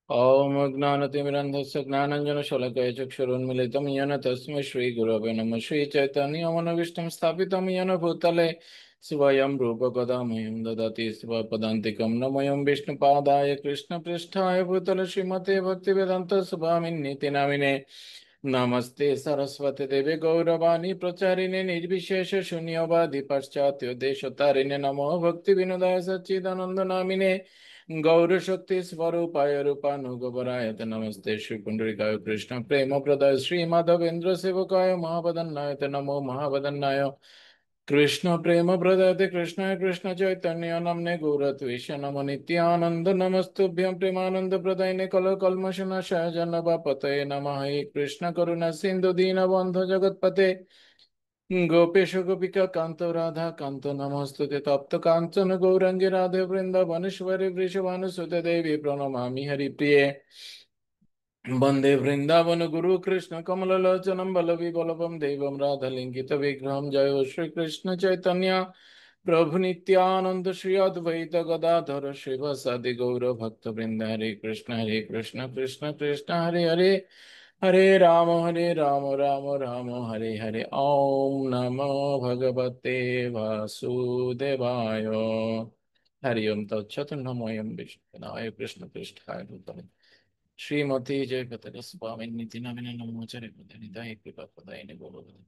ॐ ज्ञानतिमिरन्धस्य ज्ञानाञ्जनशलाकया चक्षुरुन्मीलितं येन तस्मै श्रीगुरवे नमः। श्रीचैतन्यमनोभीष्टं स्थापितं येन भूतले स्वयं रूपकदा मह्यं ददाति स्वपदान्तिकं नमोऽयं विष्णुपादाय कृष्णपृष्ठाय भूतले श्रीमते भक्तिवेदान्तस्वामिन्नीति नामिने नमस्ते सरस्वती देवी गौरवाणी प्रचारिणे निर्विशेष शून्यवादी पाश्चात्य देशतारिणे नमो भक्ति विनोदाय सच्चिदानंद नामिने गौरशक्ति स्वरूपाय रूपानुगवराय ते नमस्ते श्री पुंडरीकाय कृष्ण प्रेम प्रदाय श्री माधवेंद्र सेवकाय महावदन्नाय ते नमो महावदन्नाय कृष्ण प्रेम प्रदाय कृष्णाय कृष्ण चैतन्य नमने गौरत्वेश नमो नित्यानंद नमस्तुभ्यं प्रेमानंद प्रदायिने कल कल्मषनाशाय जन्मपापतये नमः। हे कृष्ण करुणा सिंधु दीनबन्धु जगत्पते गोपेश गोपिका कांत राधा कांत नमस्तुते तप्त कांचन गौरंगी राधे वृंदावनेश्वरी वृषभानुसुते देवी प्रणमामि हरिप्रिये वंदे वृंदावन गुरु कृष्ण कमललोचनं बलविबलभं देवं राधालिंगित विग्रहं जयो श्री कृष्ण चैतन्य प्रभु नित्यानंद श्री अद्वैत गदाधर श्रीवासादि गौर भक्त वृंद हरे कृष्ण कृष्ण कृष्ण हरे हरे हरे राम राम राम हरे हरे। ओम नमो भगवते वासुदेवाय। हरि ओम तत्सत्। नमोऽयं विष्णुनाय कृष्णपृष्ठाय भूतले श्रीमती जयपताका स्वामिन्नीति नामिने नमोऽच्चार्य प्रधानिताय कृपाप्रदायिने गौरवाणी।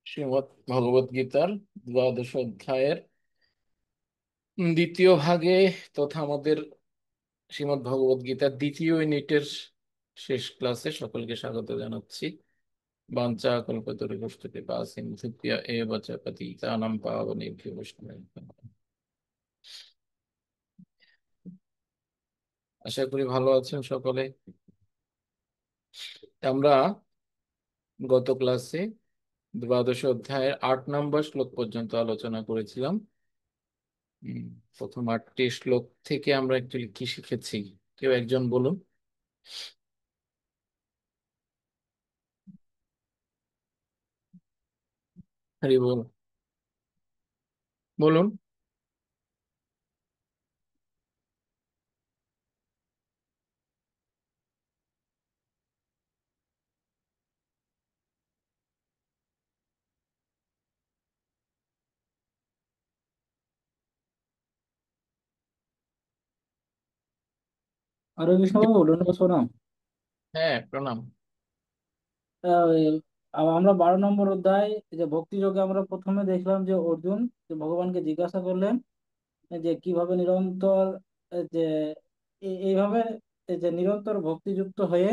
শ্রীমদ্ ভগবত গীতার দ্বাদশ অধ্যায়ের দ্বিতীয় ভাগে তথা আমাদের শ্রীমদ্ ভগবত গীতার দ্বিতীয় ইউনিটের শেষ ক্লাসে সকলকে স্বাগত জানাচ্ছি। বাঞ্ছা কল্পতরুভ্যশ্চ কৃপা সিন্ধুভ্য এব চ পতিতানাং পাবনেভ্যো বৈষ্ণবেভ্যো নমঃ। আশা করি ভালো আছেন সকলে। আমরা গত ক্লাসে দ্বাদশ অধ্যায়ের 8 নম্বর শ্লোক পর্যন্ত আলোচনা করেছিলাম। উম, প্রথম 8টি শ্লোক থেকে আমরা অ্যাকচুয়ালি কি শিখেছি, কেউ একজন বলুন। হরি বল, বলুন। আরো কৃষ্ণবাবু ধন্যবাদ প্রণাম। হ্যাঁ, প্রণাম। ওই, আমরা 12 নম্বর অধ্যায় যে ভক্তি যোগে আমরা প্রথমে দেখলাম যে অর্জুন যে ভগবানকে জিজ্ঞাসা করলেন যে কিভাবে নিরন্তর যে এইভাবে যে নিরন্তর ভক্তিযুক্ত হয়ে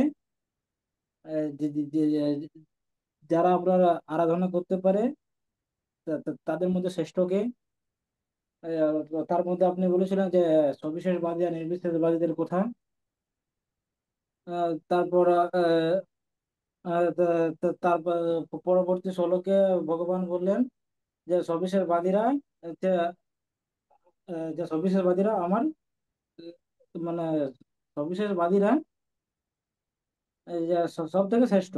যারা আপনারা আরাধনা করতে পারে তাদের মধ্যে শ্রেষ্ঠকে। তার মধ্যে আপনি বলেছিলেন যে সবিশেষবাদী আর নির্বিশেষবাদীদের কথা। তারপর তার পরবর্তী শ্লোকে ভগবান বললেন যে সবিশেষবাদীরা যে যে সবিশেষবাদীরা আমার মানে সবিশেষবাদীরা যে সব থেকে শ্রেষ্ঠ।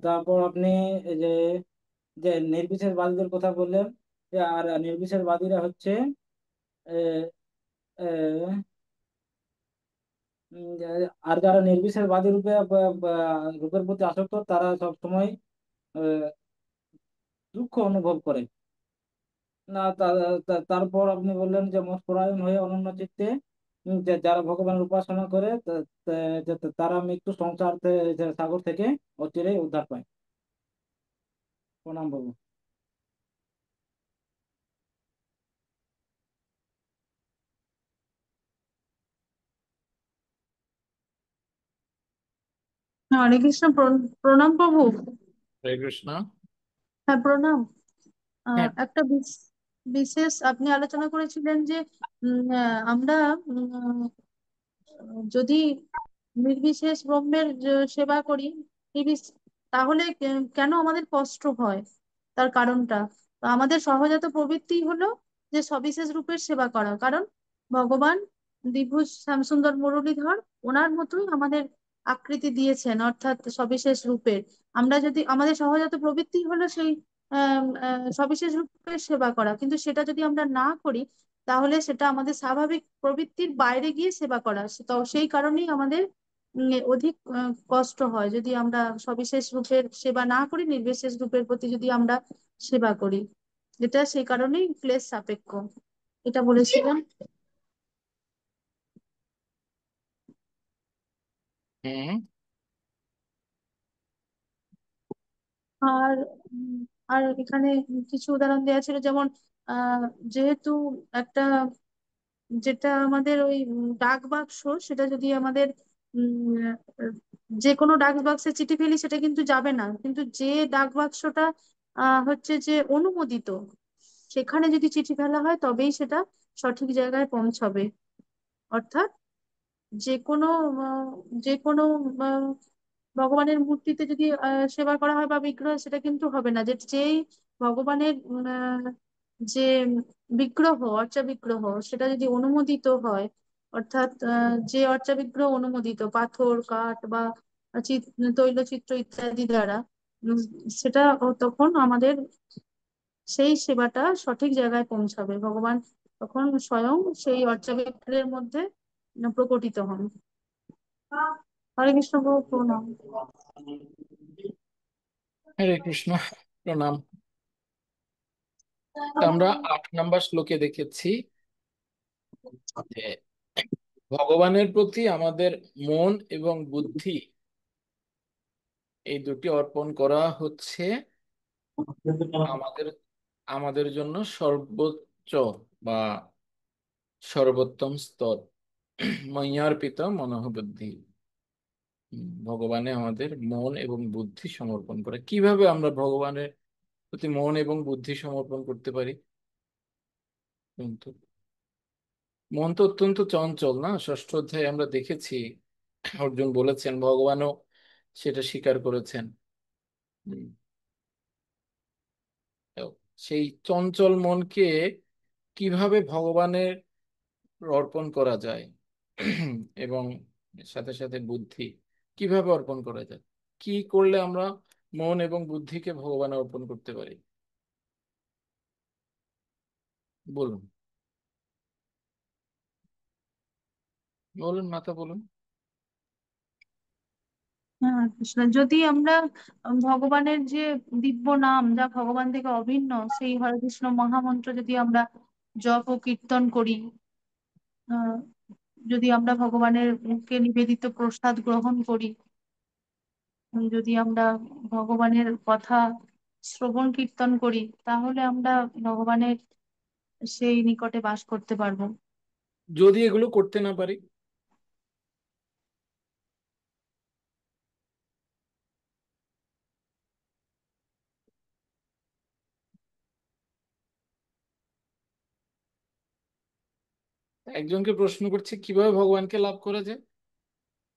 তারপর আপনি এই যে যে নির্বিশেষবাদীদের কথা বললেন যে আর নির্বিশেষবাদীরা হচ্ছে আহ, আহ, আর যারা নির্বিশেষবাদী রূপে রূপের প্রতি আসক্ত তারা সব সময় দুঃখ অনুভব করে না। তারপর আপনি বললেন যে মৎপরায়ণ হয়ে অনন্য চিত্তে যারা ভগবানের উপাসনা করে তারা মৃত্যু সংসার সাগর থেকে অচিরেই উদ্ধার পায়। প্রণাম বাবু। হরে কৃষ্ণ। প্রণাম প্রভু। হরে কৃষ্ণ। হ্যাঁ, প্রণাম। হ্যাঁ। একটা বিশেষ আপনি আলোচনা করেছিলেন যে আমরা যদি নির্বিশেষ ব্রহ্মের সেবা করি, তাহলে কেন আমাদের কষ্ট হয়, তার কারণটা। তো আমাদের সহজাত প্রবৃত্তি হলো যে সবিশেষ রূপের সেবা করা, কারণ ভগবান দিব্য শ্যামসুন্দর মুরলীধর ওনার মতোই আমাদের আকৃতি দিয়েছেন, অর্থাৎ সবিশেষ রূপের। আমরা যদি, আমাদের সহজাত প্রবৃত্তি হলো সেই সবিশেষ রূপের সেবা করা, কিন্তু সেটা যদি আমরা না করি, তাহলে সেটা আমাদের স্বাভাবিক প্রবৃত্তির বাইরে গিয়ে সেবা করা। তো সেই কারণেই আমাদের অধিক কষ্ট হয় যদি আমরা সবিশেষ রূপের সেবা না করি, নির্বিশেষ রূপের প্রতি যদি আমরা সেবা করি। এটা সেই কারণেই ক্লেশ সাপেক্ষ, এটা বলেছিলাম। হুম। আর আর এখানে কিছু উদাহরণ দেওয়া ছিল, যেমন আহ যেহেতু একটা, যেটা আমাদের ওই ডাক বাক্স, সেটা যদি আমাদের উম আহ, যে কোনো ডাক বাক্সে চিঠি ফেলি, সেটা কিন্তু যাবে না। কিন্তু যে ডাক বাক্সটা হচ্ছে যে অনুমোদিত, সেখানে যদি চিঠি ফেলা হয় তবেই সেটা সঠিক জায়গায় পৌঁছবে। অর্থাৎ যে কোনো আহ, যে কোনো আহ, ভগবানের মূর্তিতে যদি সেবা করা হয় বা বিগ্রহ, সেটা কিন্তু হবে না। যে যেই ভগবানের যে বিগ্রহ, অর্চা বিগ্রহ, সেটা যদি অনুমোদিত হয়, অর্থাৎ যে অর্চা বিগ্রহ অনুমোদিত পাথর, কাঠ বা তৈলচিত্র ইত্যাদি দ্বারা, উম, সেটা তখন আমাদের সেই সেবাটা সঠিক জায়গায় পৌঁছাবে। ভগবান তখন স্বয়ং সেই অর্চা বিগ্রহের মধ্যে প্রকটিত হন। হরে কৃষ্ণ প্রভু, প্রণাম। হরে কৃষ্ণ, প্রণাম। তো আমরা 8 নম্বর শ্লোকে দেখেছি যে ভগবানের প্রতি আমাদের মন এবং বুদ্ধি, এই দুটি অর্পণ করা হচ্ছে আমাদের আমাদের জন্য সর্বোচ্চ বা সর্বোত্তম স্তর। ময়্যার্পিত মনঃ বুদ্ধি। ভগবানে আমাদের মন এবং বুদ্ধি সমর্পণ করে। কিভাবে আমরা ভগবানের প্রতি মন এবং বুদ্ধি সমর্পণ করতে পারি? কিন্তু মন তো অত্যন্ত চঞ্চল না? ষষ্ঠ অধ্যায়ে আমরা দেখেছি অর্জুন বলেছেন, ভগবানও সেটা স্বীকার করেছেন। উম, তো সেই চঞ্চল মনকে কিভাবে ভগবানের অর্পণ করা যায় এবং সাথে সাথে বুদ্ধি কিভাবে অর্পণ করা যায়, কি করলে আমরা মন এবং বুদ্ধিকে ভগবানে অর্পণ করতে পারি? বলুন, বলুন মাতা, বলুন। হ্যাঁ কৃষ্ণ, যদি আমরা ভগবানের যে দিব্য নাম, যা ভগবান থেকে অভিন্ন, সেই হরে কৃষ্ণ মহামন্ত্র যদি আমরা জপ ও কীর্তন করি, আহ, যদি আমরা ভগবানের কে নিবেদিত প্রসাদ গ্রহণ করি, যদি আমরা ভগবানের কথা শ্রবণ কীর্তন করি, তাহলে আমরা ভগবানের সেই নিকটে বাস করতে পারবো। যদি এগুলো করতে না পারি? একজনকে প্রশ্ন করছে কিভাবে ভগবানকে লাভ করা যায়।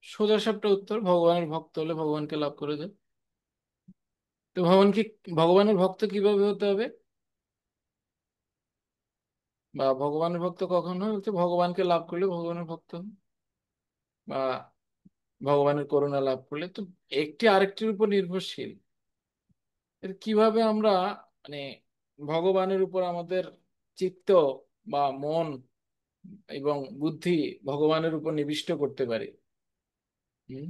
সোজা সাপটা উত্তর, ভগবানের ভক্ত হলে ভগবানকে লাভ করা যায়। তো ভগবানের ভক্ত কিভাবে হতে হবে, বা ভগবানের ভক্ত কখন হয়? বলছে ভগবানকে লাভ করলে ভগবানের ভক্ত হয়, বা ভগবানের করুণা লাভ করলে। তো একটি আরেকটির উপর নির্ভরশীল। এর কিভাবে আমরা মানে ভগবানের উপর আমাদের চিত্ত বা মন এবং বুদ্ধি ভগবানের উপর নিবিষ্ট করতে পারি? হুম?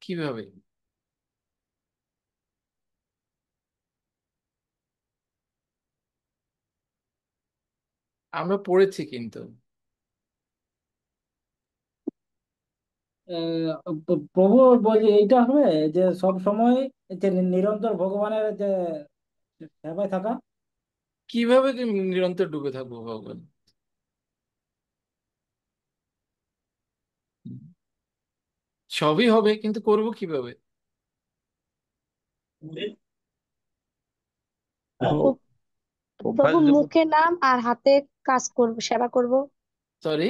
কিভাবে? আমরা পড়েছি কিন্তু। প্রভু বলছে এইটা হবে যে সব সময় যে নিরন্তর ভগবানের যে সেবায় থাকা। কিভাবে যে নিরন্তর ডুবে থাকবো ভগবান? হুম। সবই হবে, কিন্তু করব কিভাবে? প্রভু প্রভু মুখে নাম আর হাতে কাজ করব, সেবা করব। সরি।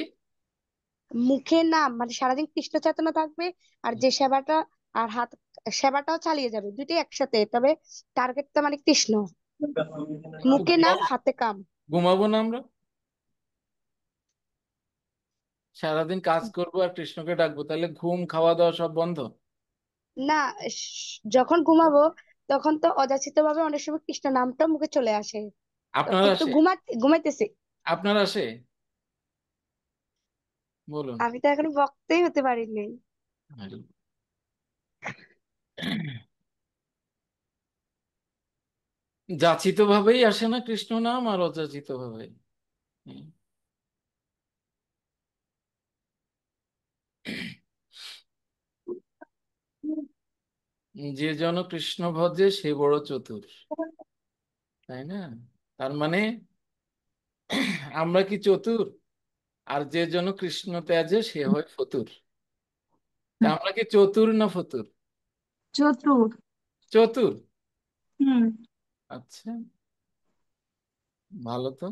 মুখে নাম মানে সারাদিন কৃষ্ণ চেতনা থাকবে, আর যে সেবাটা, আর হাত সেবাটাও চালিয়ে যাবে, দুটোই একসাথে, তবে টার্গেটটা মানে কৃষ্ণ। মুখে নাম হাতে কাম। ঘুমাবো না আমরা? সারাদিন কাজ করবো আর কৃষ্ণকে ডাকবো, তাহলে ঘুম খাওয়া দাওয়া সব বন্ধ? না, যখন ঘুমাবো তখন তো অযাচিত ভাবে অনেক সময় কৃষ্ণ নামটা মুখে চলে আসে। তো আপনার একটু আসে? ঘুমাইতেছি। আপনার আসে? বলুন। আমি তো এখন বক্তাই হতে পারিনি। আরে, যাচিত ভাবেই আসে না কৃষ্ণ নাম, আর অযাচিত ভাবে? হুম। যে জন কৃষ্ণ ভজে সে বড় চতুর, তাই না? তার মানে আমরা কি চতুর? আর যে জন কৃষ্ণ ত্যাজে সে হয় ফতুর। তা আমরা কি চতুর না ফতুর? চতুর। চতুর। হুম। আচ্ছা, ভালো তো।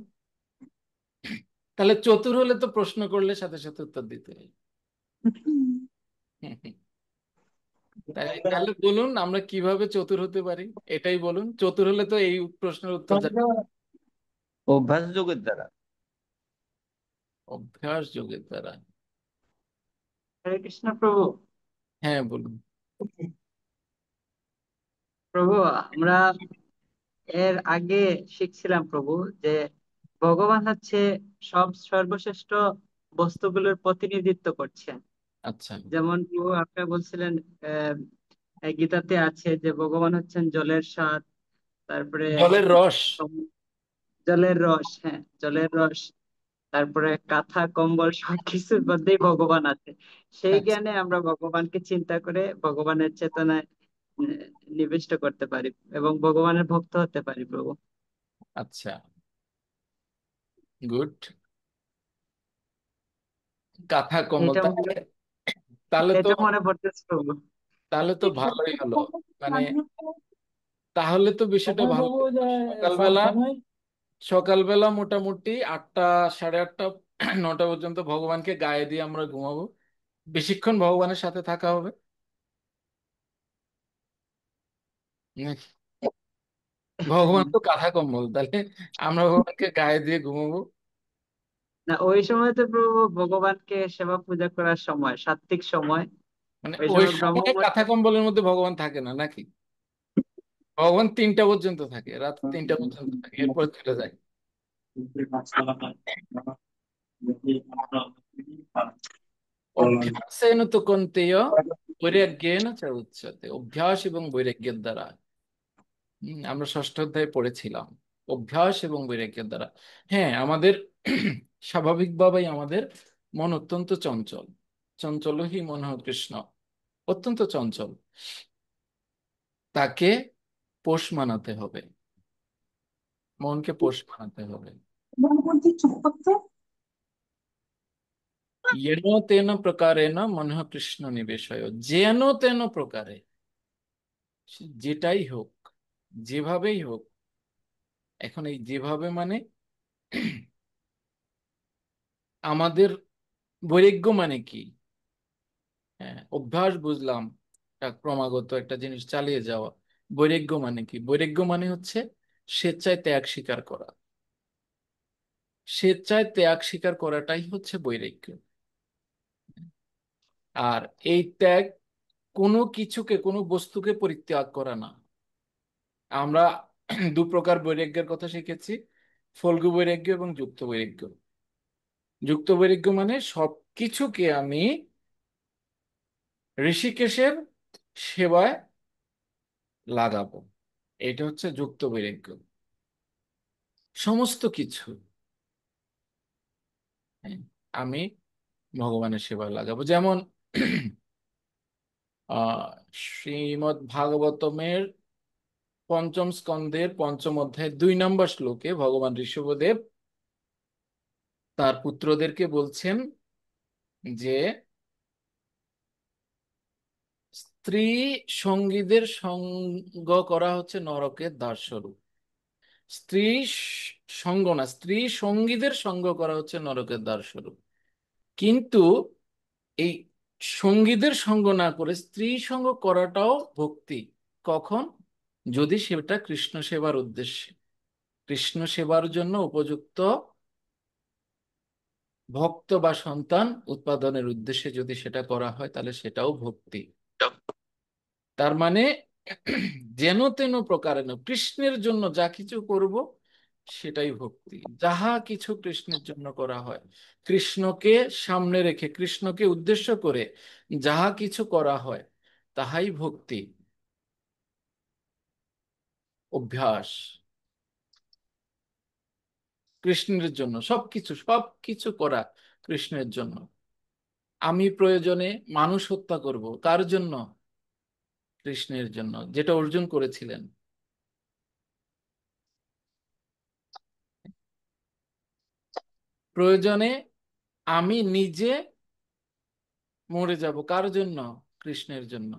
তাহলে চতুর হলে তো প্রশ্ন করলে সাথে সাথে উত্তর দিতে হয়। তাই তাহলে বলুন আমরা কিভাবে চতুর হতে পারি, এটাই বলুন। চতুর হলে তো এই প্রশ্নের উত্তর জানি। অভ্যাস যোগের দ্বারা। অভ্যাস যোগের দ্বারা। হরে কৃষ্ণ প্রভু। হ্যাঁ বলুন। প্রভু, আমরা এর আগে শিখছিলাম প্রভু যে ভগবান হচ্ছে সব সর্বশ্রেষ্ঠ বস্তুগুলোর প্রতিনিধিত্ব করছেন। আচ্ছা। যেমন প্রভু আপনি বলছিলেন আহ এই গীতাতে আছে যে ভগবান হচ্ছেন জলের স্বাদ, তারপরে জলের রস। জলের রস, হ্যাঁ জলের রস, তারপরে কাঁথা কম্বল সবকিছুর মধ্যেই ভগবান আছে। সেই আচ্ছা। জ্ঞানে আমরা ভগবানকে চিন্তা করে ভগবানের চেতনায় উম, নিবিষ্ট করতে পারি এবং ভগবানের ভক্ত হতে পারি প্রভু। আচ্ছা, গুড। কাঁথা কম্বল, এটা তাহলে মনে তাহলে তো এটা মনে পড়তেছে প্রভু। তাহলে তো ভালোই হলো। মানে তাহলে তো বিষয়টা তখন ভালো প্রভু হলো। যে সকালবেলা, সময় সকালবেলা মোটামুটি 8টা, 8:30, 9টা পর্যন্ত ভগবানকে গায়ে দিয়ে আমরা ঘুমাবো, বেশিক্ষণ ভগবানের সাথে থাকা হবে নাকি? ভগবান তো কাঁথা কম্বল, তাহলে আমরা ভগবানকে গায়ে দিয়ে ঘুমাবো। না, ওই সময় তো প্রভু ভগবানকে সেবা পূজা করার সময়, সাত্বিক সময়। মানে ওই ওই সময় ব্রহ্ম সময় কাঁথা কম্বলের মধ্যে ভগবান থাকে না নাকি? ভগবান 3টা পর্যন্ত থাকে, রাত 3টা পর্যন্ত থাকে, এরপর চলে যায়। অভ্যাসেন তো কন্তেয় বৈরাগ্যেন চ উচ্যতে। অভ্যাস এবং বৈরাগ্যের দ্বারা। আমরা ষষ্ঠ অধ্যায়ে পড়েছিলাম অভ্যাস এবং বৈরাগ্যের দ্বারা। হ্যাঁ, আমাদের স্বাভাবিকভাবেই আমাদের মন অত্যন্ত চঞ্চল। চঞ্চল হি মন কৃষ্ণ, অত্যন্ত চঞ্চল। তাকে পোষ মানাতে হবে, মনকে পোষ মানাতে হবে। চুপ করতে। येन तेन प्रकारेण মনঃ কৃষ্ণ নিবেশয়। যেন তেন প্রকারে, যেটাই হোক, যেভাবেই হোক। এখন এই যেভাবে মানে আমাদের বৈরাগ্য মানে কি? হ্যাঁ, অভ্যাস বুঝলাম, ক্রমাগত একটা জিনিস চালিয়ে যাওয়া। বৈরাগ্য মানে কি? বৈরাগ্য মানে হচ্ছে স্বেচ্ছায় ত্যাগ স্বীকার করা। স্বেচ্ছায় ত্যাগ স্বীকার করাটাই হচ্ছে বৈরাগ্য। আর এই ত্যাগ কোনো কিছুকে, কোনো বস্তুকে পরিত্যাগ করা না। আমরা দু প্রকার বৈরাগ্যের কথা শিখেছি, ফল্গু বৈরাগ্য এবং যুক্ত বৈরাগ্য। যুক্ত বৈরাগ্য মানে সবকিছুকে আমি ঋষিকেশের সেবায় লাগাবো, এটা হচ্ছে যুক্ত বৈরাগ্য। সমস্ত কিছু, হ্যাঁ, আমি ভগবানের সেবায় লাগাবো। যেমন শ্রীমদ্ ভাগবতমের 5ম স্কন্ধের 5ম অধ্যায় 2 নম্বর শ্লোকে ভগবান ঋষভদেব তার পুত্রদেরকে বলছেন যে স্ত্রী সঙ্গীদের সঙ্গ করা হচ্ছে নরকের দ্বারস্বরূপ। স্ত্রী সঙ্গ না, স্ত্রী সঙ্গীদের সঙ্গ করা হচ্ছে নরকের দ্বারস্বরূপ। কিন্তু এই সঙ্গীদের সঙ্গ না করে স্ত্রী সঙ্গ করাটাও ভক্তি। কখন? যদি সেটা কৃষ্ণ সেবার উদ্দেশ্যে, কৃষ্ণ সেবার জন্য উপযুক্ত ভক্ত বা সন্তান উৎপাদনের উদ্দেশ্যে যদি সেটা করা হয় তাহলে সেটাও ভক্তি। তার মানে যেন তেন প্রকারেণ কৃষ্ণের জন্য যা কিছু করব সেটাই ভক্তি। যাহা কিছু কৃষ্ণের জন্য করা হয়, কৃষ্ণকে সামনে রেখে কৃষ্ণকে উদ্দেশ্য করে যাহা কিছু করা হয় তাহাই ভক্তি, অভ্যাস। কৃষ্ণের জন্য সবকিছু সবকিছু করা কৃষ্ণের জন্য। আমি প্রয়োজনে মানুষ হত্যা করব, কার জন্য? কৃষ্ণের জন্য, যেটা অর্জুন করেছিলেন। প্রয়োজনে আমি নিজে মরে যাব, কার জন্য? কৃষ্ণের জন্য।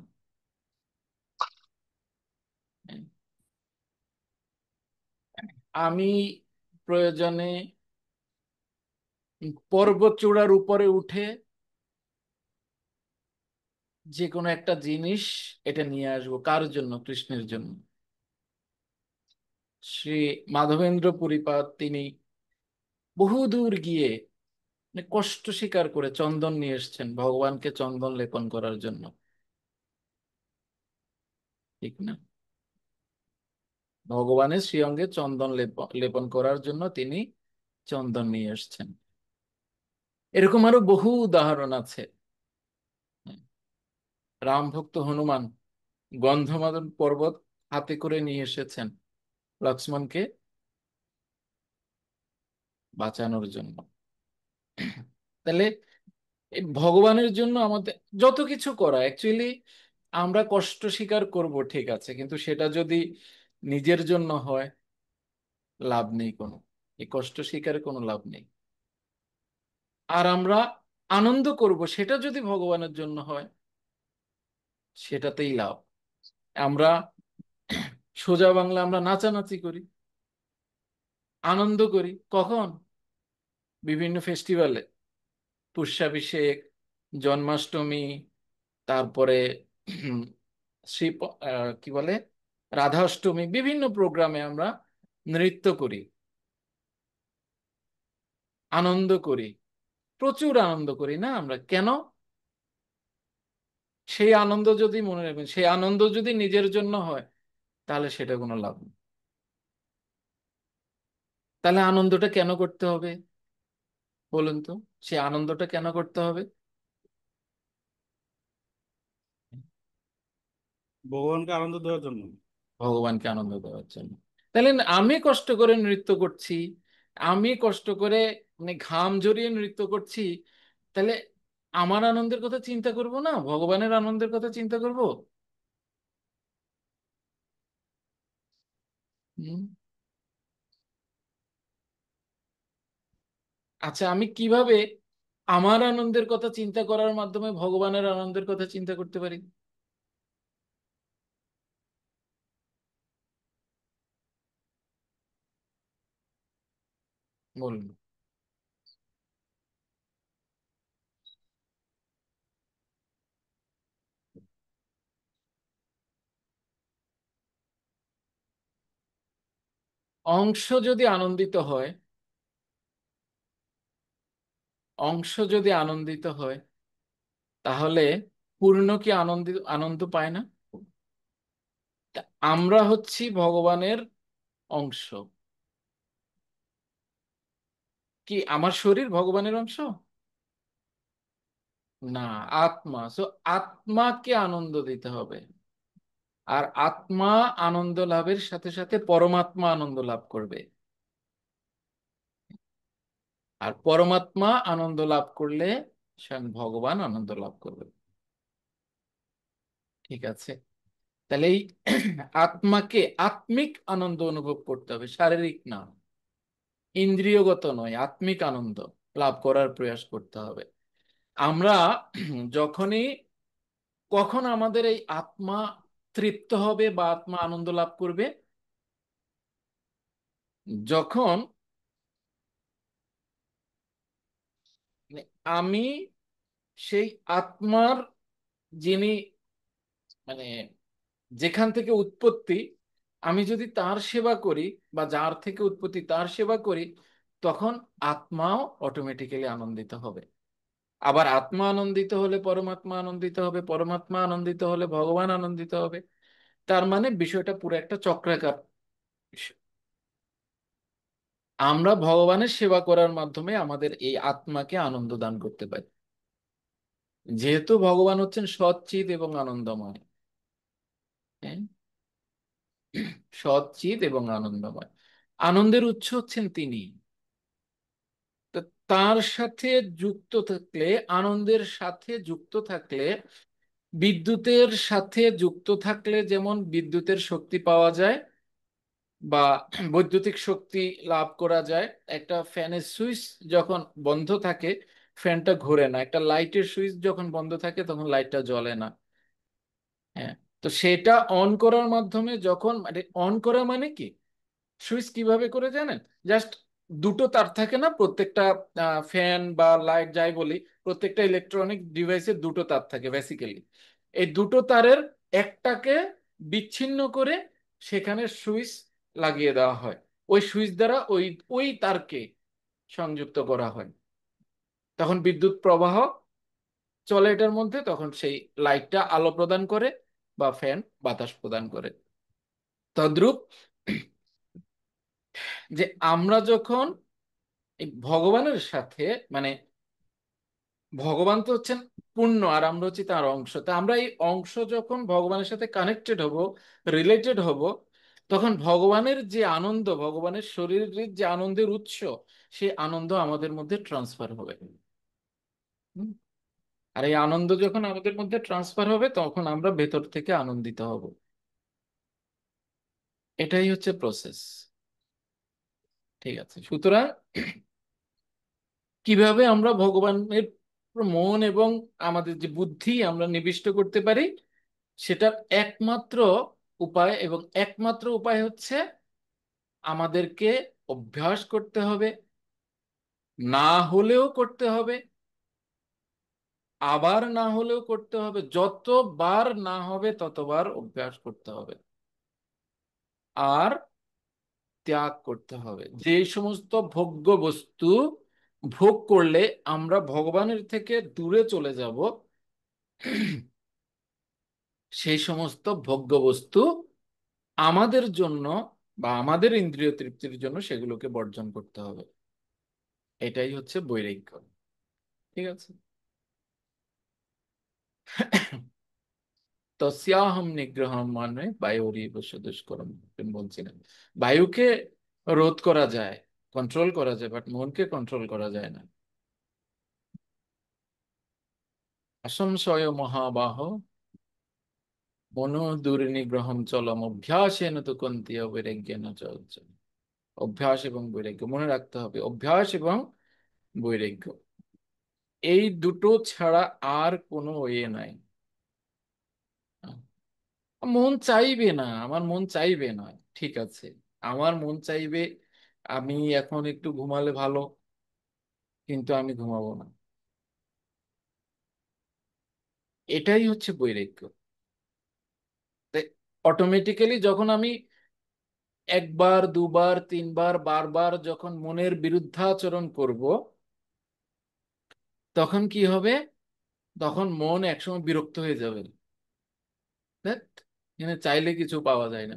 আমি প্রয়োজনে পর্বত চূড়ার উপরে উঠে যে কোনো একটা জিনিস এটা নিয়ে আসবো, কার জন্য? কৃষ্ণের জন্য। শ্রী মাধবেন্দ্র পুরীপাদ তিনি বহুদূর গিয়ে মানে কষ্ট স্বীকার করে চন্দন নিয়ে এসছেন ভগবানকে চন্দন লেপন করার জন্য, ঠিক না? ভগবানের শ্রীঅঙ্গে চন্দন লেপন করার জন্য তিনি চন্দন নিয়ে এসছেন। এরকম আরো বহু উদাহরণ আছে। রাম ভক্ত হনুমান গন্ধমাদন পর্বত হাতে করে নিয়ে এসেছেন লক্ষ্মণকে বাঁচানোর জন্য। তাহলে এই ভগবানের জন্য আমাদের যত কিছু করা অ্যাকচুয়ালি আমরা কষ্ট স্বীকার করব, ঠিক আছে, কিন্তু সেটা যদি নিজের জন্য হয় লাভ নেই কোনো, এই কষ্ট স্বীকারে কোনো লাভ নেই। আর আমরা আনন্দ করব সেটা যদি ভগবানের জন্য হয় সেটাতেই লাভ। আমরা সোজা বাংলা আমরা নাচানাচি করি, আনন্দ করি, কখন? বিভিন্ন ফেস্টিভ্যালে, পুষ্যাভিষেক, জন্মাষ্টমী, তারপরে উম, শ্রী কি বলে রাধাষ্টমী, বিভিন্ন প্রোগ্রামে আমরা নৃত্য করি, আনন্দ করি, প্রচুর আনন্দ করি না আমরা? কেন? সেই আনন্দ যদি মনে রাখবেন, সেই আনন্দ যদি নিজের জন্য হয় তাহলে সেটা কোনো লাভ নেই। তাহলে আনন্দটা কেন করতে হবে বলুন তো? সেই আনন্দটা কেন করতে হবে? ভগবানকে আনন্দ দেওয়ার জন্য। ভগবানকে আনন্দ দেওয়ার জন্য। তাহলে আমি কষ্ট করে নৃত্য করছি, আমি কষ্ট করে মানে ঘাম ঝরিয়ে নৃত্য করছি, তাহলে আমার আনন্দের কথা চিন্তা করব না, ভগবানের আনন্দের কথা চিন্তা করব? হুম। আচ্ছা, আমি কিভাবে আমার আনন্দের কথা চিন্তা করার মাধ্যমে ভগবানের আনন্দের কথা চিন্তা করতে পারি বলুন? অংশ যদি আনন্দিত হয়, অংশ যদি আনন্দিত হয় তাহলে পূর্ণ কি আনন্দ পায় না? তা আমরা হচ্ছি ভগবানের অংশ। কি আমার শরীর ভগবানের অংশ? না, আত্মা। সো আত্মাকে আনন্দ দিতে হবে। আর আত্মা আনন্দ লাভের সাথে সাথে পরমাত্মা আনন্দ লাভ করবে। আর পরমাত্মা আনন্দ লাভ করলে স্বয়ং ভগবান আনন্দ লাভ করবে। ঠিক আছে? তাহলে এই আত্মাকে আত্মিক আনন্দ অনুভব করতে হবে, শারীরিক না, ইন্দ্রিয়গত নয়, আত্মিক আনন্দ লাভ করার প্রয়াস করতে হবে। আমরা যখনই কখন আমাদের এই আত্মা তৃপ্ত হবে বা আত্মা আনন্দ লাভ করবে? যখন মানে আমি সেই আত্মার যিনি মানে যেখান থেকে উৎপত্তি, আমি যদি তার সেবা করি বা যার থেকে উৎপত্তি তার সেবা করি তখন আত্মাও অটোমেটিক্যালি আনন্দিত হবে। আবার আত্মা আনন্দিত হলে পরমাত্মা আনন্দিত হবে, পরমাত্মা আনন্দিত হলে ভগবান আনন্দিত হবে। তার মানে বিষয়টা পুরো একটা চক্রাকার বিষয়। আমরা ভগবানের সেবা করার মাধ্যমে আমাদের এই আত্মাকে আনন্দ দান করতে পারি, যেহেতু ভগবান হচ্ছেন সচ্চিৎ এবং আনন্দময়। হ্যাঁ, সচ্চিৎ এবং আনন্দময়, আনন্দের উৎস হচ্ছেন তিনি। তো তার সাথে যুক্ত থাকলে, আনন্দের সাথে যুক্ত থাকলে, বিদ্যুতের সাথে যুক্ত থাকলে যেমন বিদ্যুতের শক্তি পাওয়া যায় বা বৈদ্যুতিক শক্তি লাভ করা যায়। একটা ফ্যানের সুইচ যখন বন্ধ থাকে ফ্যানটা ঘোরে না, একটা লাইটের সুইচ যখন বন্ধ থাকে তখন লাইটটা জ্বলে না। হ্যাঁ, তো সেটা অন করার মাধ্যমে, যখন মানে অন করা মানে কি, সুইচ কিভাবে করে জানেন? জাস্ট দুটো তার থাকে না প্রত্যেকটা ফ্যান বা লাইট যাই বলি, প্রত্যেকটা ইলেকট্রনিক ডিভাইসে দুটো তার থাকে বেসিক্যালি। এই দুটো তারের একটাকে বিচ্ছিন্ন করে সেখানে সুইচ লাগিয়ে দেওয়া হয়। ওই সুইচ দ্বারা ওই ওই তারকে সংযুক্ত করা হয়, তখন বিদ্যুৎ প্রবাহ চলে এটার মধ্যে, তখন সেই লাইটটা আলো প্রদান করে বা ফ্যান বাতাস প্রদান করে। তদ্রূপ যে আমরা যখন এই ভগবানের সাথে, মানে ভগবান তো হচ্ছেন পূর্ণ আর আমরা হচ্ছি তার অংশ, তা আমরা এই অংশ যখন ভগবানের সাথে কানেক্টেড হব, রিলেটেড হব, তখন ভগবানের যে আনন্দ, ভগবানের শরীরের যে আনন্দের উৎস, সেই আনন্দ আমাদের মধ্যে ট্রান্সফার হবে। হুম? আর এই আনন্দ যখন আমাদের মধ্যে ট্রান্সফার হবে তখন আমরা ভেতর থেকে আনন্দিত হব। এটাই হচ্ছে প্রসেস। ঠিক আছে, সুতরাং কিভাবে আমরা ভগবানের মন এবং আমাদের যে বুদ্ধি আমরা নিবিষ্ট করতে পারি, সেটার একমাত্র উপায়, এবং একমাত্র উপায় হচ্ছে আমাদেরকে অভ্যাস করতে হবে, না হলেও করতে হবে, আবার না হলেও করতে হবে, যতবার না হবে ততবার অভ্যাস করতে হবে। আর ত্যাগ করতে হবে। যে সমস্ত ভোগ্য বস্তু ভোগ করলে আমরা ভগবানের থেকে দূরে চলে যাব, সেই সমস্ত ভোগ্য বস্তু আমাদের জন্য বা আমাদের ইন্দ্রিয় তৃপ্তির জন্য সেগুলোকে বর্জন করতে হবে। এটাই হচ্ছে বৈরাগ্য। ঠিক আছে, তস্যাহম নিগ্রহম মানে বায়ুরিব দুষ্করম বলছিলেন। বায়ুকে রোধ করা যায়, কন্ট্রোল করা যায়, বাট মনকে কন্ট্রোল করা যায় না। অসংশয় মহাবাহ মনো দুর্নিগ্রহম চলম অভ্যাসেন তো কন্তি বৈরাগ্যেন চলছে। অভ্যাস এবং বৈরাগ্য মনে রাখতে হবে, অভ্যাস এবং বৈরাগ্য, এই দুটো ছাড়া আর কোনো ওয়ে নাই। মন চাইবে না, আমার মন চাইবে না, ঠিক আছে, আমার মন চাইবে আমি এখন একটু ঘুমালে ভালো, কিন্তু আমি ঘুমাবো না। এটাই হচ্ছে বৈরাগ্য। অটোমেটিক্যালি যখন আমি একবার দুবার তিনবার বারবার যখন মনের বিরুদ্ধাচরণ করব, তখন কি হবে? তখন মন একসময় বিরক্ত হয়ে যাবে। ধ্যাৎ, এখানে চাইলে কিছু পাওয়া যায় না।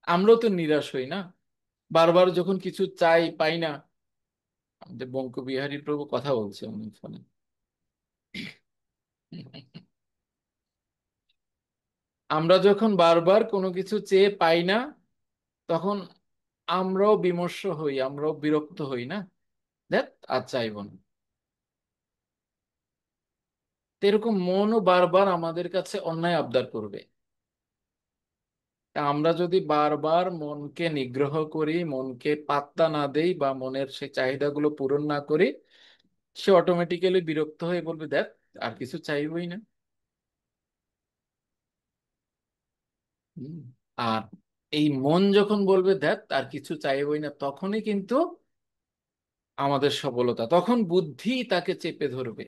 আমরাও তো নিরাশ হই না, বারবার যখন কিছু চাই পাই না। আমাদের বঙ্কবিহারী প্রভু কথা বলছে উনি ফোনে। আমরা যখন বারবার কোনো কিছু চেয়ে পাই না, তখন আমরাও বিমর্ষ হই, আমরাও বিরক্ত হই না, দেখ আর চাইব না। তো এরকম মনও বারবার আমাদের কাছে অন্যায় আবদার করবে। তা আমরা যদি বারবার মনকে নিগ্রহ করি, মনকে পাত্তা না দেই বা মনের সেই চাহিদাগুলো পূরণ না করি, সে অটোমেটিক্যালি বিরক্ত হয়ে বলবে দেখ আর কিছু চাইবই না। হুম। আর এই মন যখন বলবে দেখ আর কিছু চাইবই না, তখনই কিন্তু আমাদের সফলতা, তখন বুদ্ধি তাকে চেপে ধরবে,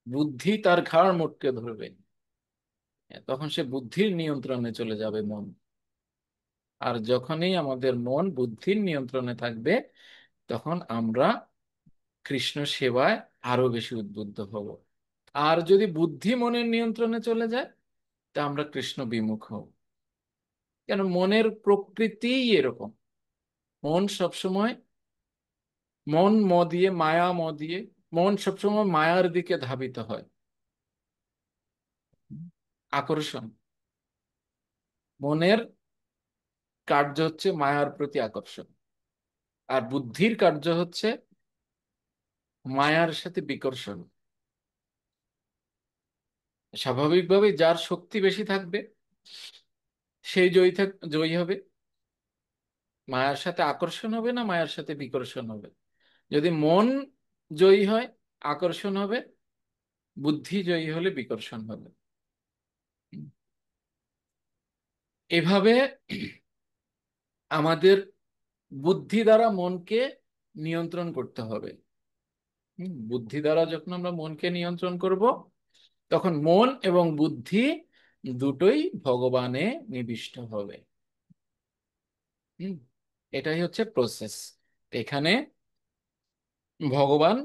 বুদ্ধি তার ঘাড় মটকে ধরবে। তখন সে বুদ্ধির নিয়ন্ত্রণে চলে যাবে মন। আর যখনই আমাদের মন বুদ্ধির নিয়ন্ত্রণে থাকবে তখন আমরা কৃষ্ণ সেবায় আরো বেশি উদ্বুদ্ধ হব। আর যদি বুদ্ধি মনের নিয়ন্ত্রণে চলে যায় তা আমরা কৃষ্ণ বিমুখ হব। কেন, মনের প্রকৃতিই এরকম। মন সবসময় মন সবসময় মায়ার দিকে ধাবিত হয়। আকর্ষণ, মনের কার্য হচ্ছে মায়ার প্রতি আকর্ষণ, আর বুদ্ধির কার্য হচ্ছে মায়ার সাথে বিকর্ষণ। স্বাভাবিকভাবে যার শক্তি বেশি থাকবে সেই জয়ী হবে। মায়ার সাথে আকর্ষণ হবে না মায়ার সাথে বিকর্ষণ হবে। যদি মন জয়ী হয় আকর্ষণ হবে, বুদ্ধি জয়ী হলে বিকর্ষণ হবে। এভাবে আমাদের বুদ্ধি দ্বারা মনকে নিয়ন্ত্রণ করতে হবে। বুদ্ধি দ্বারা যখন আমরা মনকে নিয়ন্ত্রণ করব তখন মন এবং বুদ্ধি দুটোই ভগবানে নিবিষ্ট হবে। এটাই হচ্ছে প্রসেস। এখানে ভগবান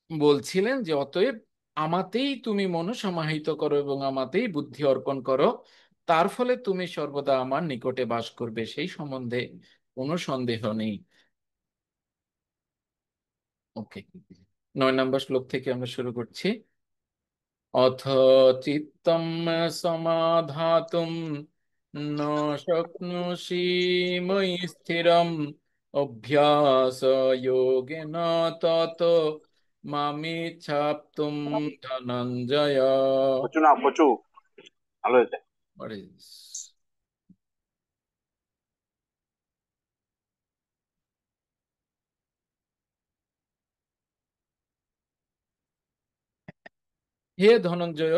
বলছিলেন যে অতএব আমাতেই তুমি মন সমাহিত করো এবং আমাতেই বুদ্ধি অর্পণ করো, তার ফলে তুমি সর্বদা আমার নিকটে বাস করবে, সেই সম্বন্ধে কোনো সন্দেহ নেই। ওকে, 9 নম্বর শ্লোক থেকে আমরা শুরু করছি। অথ চিত্তম সমাধাতুম ন শক্নোষি ময়ি স্থিরম অভ্যাস যোগেন তত মামিচ্ছাপ্তুম ধনঞ্জয়। প্রচুর না প্রচুর ভালো হয়েছে। What is this? হে ধনঞ্জয়,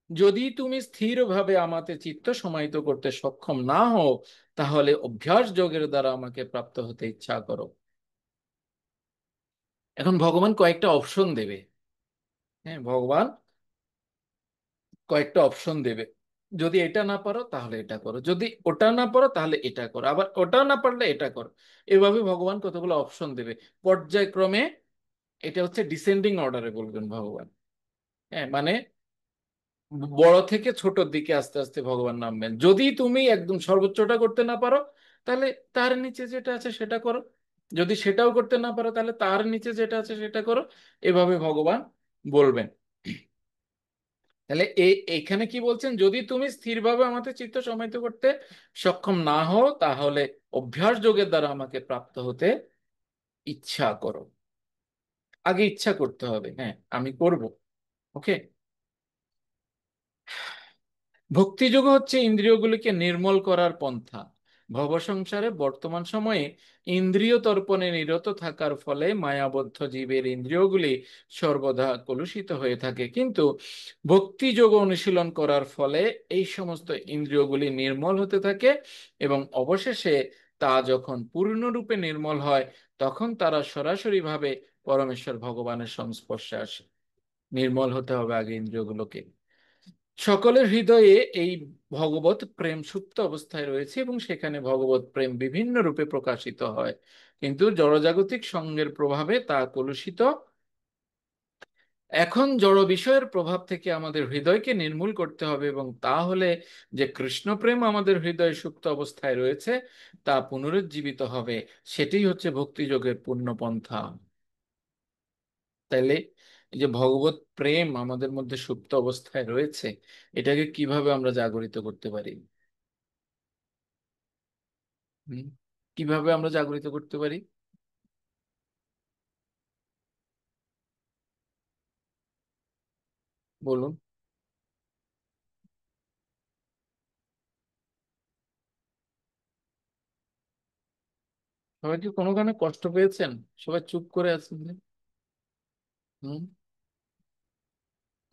যদি তুমি স্থিরভাবে আমাতে চিত্ত সমাহিত করতে সক্ষম না হও তাহলে অভ্যাস যোগের দ্বারা আমাকে প্রাপ্ত হতে ইচ্ছা করো। এখন ভগবান কয়েকটা অপশন দেবে। হ্যাঁ, ভগবান কয়েকটা অপশন দেবে। যদি এটা না পারো তাহলে এটা করো, যদি ওটা না পারো তাহলে এটা করো, আবার ওটা না পারলে এটা করো। এভাবে ভগবান কতগুলো অপশন দেবে পর্যায়ক্রমে। এটা হচ্ছে ডিসেন্ডিং অর্ডারে বলবেন ভগবান। হ্যাঁ, মানে বড় থেকে ছোটর দিকে আস্তে আস্তে ভগবান নামবেন। যদি তুমি একদম সর্বোচ্চটা করতে না পারো তাহলে তার নিচে যেটা আছে সেটা করো, যদি সেটাও করতে না পারো তাহলে তার নিচে যেটা আছে সেটা করো। এভাবে ভগবান বলবেন। তাহলে এখানে কি বলছেন, যদি তুমি স্থিরভাবে আমাকে চিত্ত সমাহিত করতে সক্ষম না হও তাহলে অভ্যাস যোগের দ্বারা আমাকে প্রাপ্ত হতে ইচ্ছা করো। আগে ইচ্ছা করতে হবে, হ্যাঁ আমি করব। ওকে, ভক্তিযোগ হচ্ছে ইন্দ্রিয়গুলিকে নির্মল করার পন্থা। ভবসংসারে বর্তমান সময়ে ইন্দ্রিয় তর্পণে নিরত থাকার ফলে মায়াবদ্ধ জীবের ইন্দ্রিয়গুলি সর্বদা কলুষিত হয়ে থাকে, কিন্তু ভক্তিযোগ অনুশীলন করার ফলে এই সমস্ত ইন্দ্রিয়গুলি নির্মল হতে থাকে এবং অবশেষে তা যখন পূর্ণরূপে নির্মল হয় তখন তারা সরাসরিভাবে পরমেশ্বর ভগবানের সংস্পর্শে আসে। নির্মল হতে হবে আগে ইন্দ্রিয়গুলোকে। সকলের হৃদয়ে এই ভগবত প্রেম সুপ্ত অবস্থায় রয়েছে এবং সেখানে ভগবত প্রেম বিভিন্ন রূপে প্রকাশিত হয়, কিন্তু জড়জাগতিক সঙ্গের প্রভাবে তা কলুষিত। এখন জড় বিষয়ের প্রভাব থেকে আমাদের হৃদয়কে নির্মূল করতে হবে এবং তা হলে যে কৃষ্ণ প্রেম আমাদের হৃদয়ে সুপ্ত অবস্থায় রয়েছে তা পুনরুজ্জীবিত হবে। সেটাই হচ্ছে ভক্তিযোগের পূর্ণপন্থা। তাইলে এই যে ভগবত প্রেম আমাদের মধ্যে সুপ্ত অবস্থায় রয়েছে, এটাকে কিভাবে আমরা জাগরিত করতে পারি? হুম, কিভাবে আমরা জাগরিত করতে পারি বলুন? সবাই কি কোনো গানে কষ্ট পেয়েছেন? সবাই চুপ করে আছেন যে? হুম,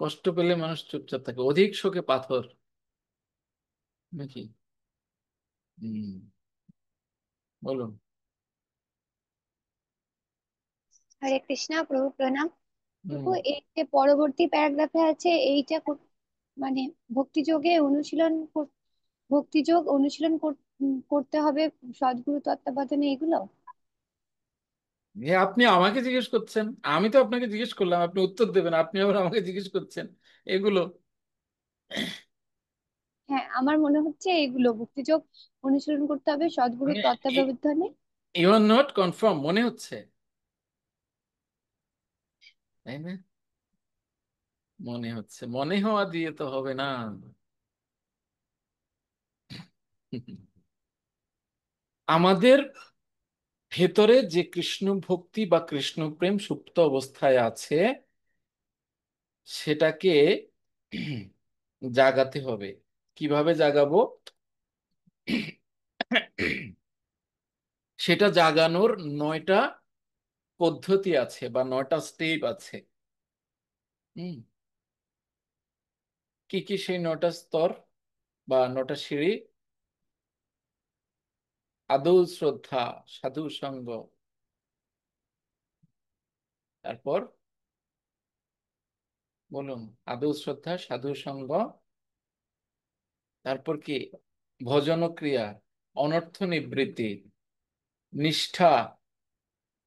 কষ্ট পেলে মানুষ চুপচাপ থাকে, অধিক শোকে পাথর, নাকি? হুম, বলুন। হরে কৃষ্ণা প্রভু প্রণাম। হুম, প্রভু এই যে পরবর্তী প্যারাগ্রাফে আছে এইটা মানে ভক্তিযোগে অনুশীলন ভক্তিযোগ অনুশীলন করতে হবে সদ্গুরু তত্ত্বাবধানে এগুলো? আপনি আমাকে জিজ্ঞেস করছেন, আমি তো আপনাকে জিজ্ঞেস করলাম, আপনি উত্তর দেবেন, আপনি আবার আমাকে জিজ্ঞেস করছেন এগুলো। হ্যাঁ, আমার মনে হচ্ছে এগুলো ভক্তিযোগ অনুসরণ করতে হবে সদ্গুরু মানে তত্ত্বাবধানে। ইউ আর নট কনফার্ম মনে হচ্ছে, তাই না? মনে হচ্ছে, মনে হওয়া দিয়ে তো হবে না। আমাদের ভেতরে যে কৃষ্ণ ভক্তি বা কৃষ্ণ প্রেম সুপ্ত অবস্থায় আছে, সেটাকে জাগাতে হবে। কিভাবে জাগাবো? সেটা জাগানোর 9টা পদ্ধতি আছে বা 9টা স্টেপ আছে। হুম। কি কি সেই 9টা স্তর বা 9টা সিঁড়ি? আদৌ শ্রদ্ধা, সাধু সঙ্গ, তারপর বলুন। আদৌ শ্রদ্ধা, সাধু সঙ্গ, তারপর কি? ভজন ক্রিয়া, অনর্থ নিবৃত্তি, নিষ্ঠা,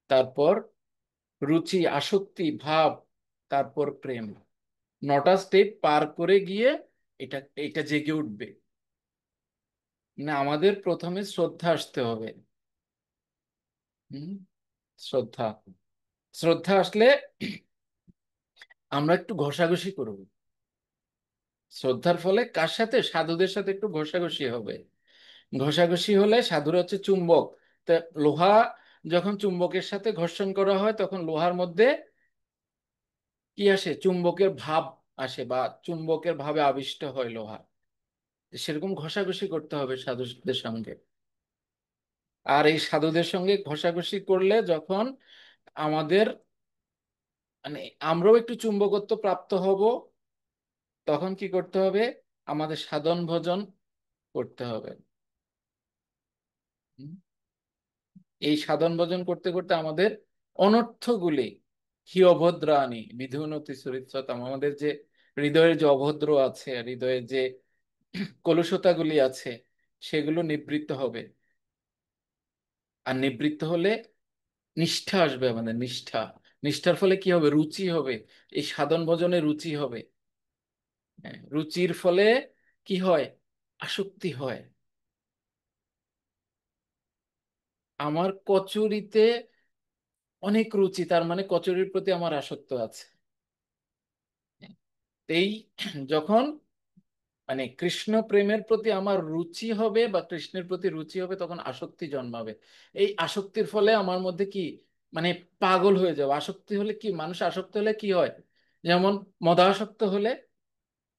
তারপর রুচি, আসক্তি ভাব, তারপর প্রেম। 9টা স্টেপ পার করে গিয়ে এটা এটা জেগে উঠবে। মানে আমাদের প্রথমে শ্রদ্ধা আসতে হবে। হুম। শ্রদ্ধা, শ্রদ্ধা আসলে আমরা একটু ঘষাঘষি করব। শ্রদ্ধার ফলে কার সাথে? সাধুদের সাথে একটু ঘষাঘষি হবে। ঘষাঘষি হলে, সাধুরা হচ্ছে চুম্বক, তা লোহা যখন চুম্বকের সাথে ঘর্ষণ করা হয় তখন লোহার মধ্যে কি আসে? চুম্বকের ভাব আসে বা চুম্বকের ভাবে আবিষ্ট হয় লোহা। সেরকম ঘষাঘষি করতে হবে সাধুদের সঙ্গে। আর এই সাধুদের সঙ্গে ঘষাঘষি করলে যখন আমাদের মানে আমরাও একটু চুম্বকত্ব প্রাপ্ত হব, তখন কি করতে হবে? আমাদের সাধন ভজন করতে হবে। হুম? এই সাধন ভজন করতে করতে আমাদের অনর্থগুলি, হি অভদ্রাণী বিধুনতি চরিত্রতাম, আমাদের যে হৃদয়ের যে অভদ্র আছে, হৃদয়ের যে কলুষতাগুলি আছে, সেগুলো নিবৃত্ত হবে। আর নিবৃত্ত হলে নিষ্ঠা আসবে আমাদের, নিষ্ঠা। নিষ্ঠার ফলে কি হবে? রুচি হবে। এই সাধন ভজনে রুচি হবে। হ্যাঁ, রুচির ফলে কি হয়? আসক্তি হয়। আমার কচুরিতে অনেক রুচি, তার মানে কচুরির প্রতি আমার আসক্ত আছে। এই যখন মানে কৃষ্ণ প্রেমের প্রতি আমার রুচি হবে বা কৃষ্ণের প্রতি রুচি হবে, তখন আসক্তি জন্মাবে। এই আসক্তির ফলে আমার মধ্যে কি মানে পাগল হয়ে যাবে। আসক্তি হলে কি, মানুষ আসক্ত হলে কি হয়? যেমন মদাসক্ত হলে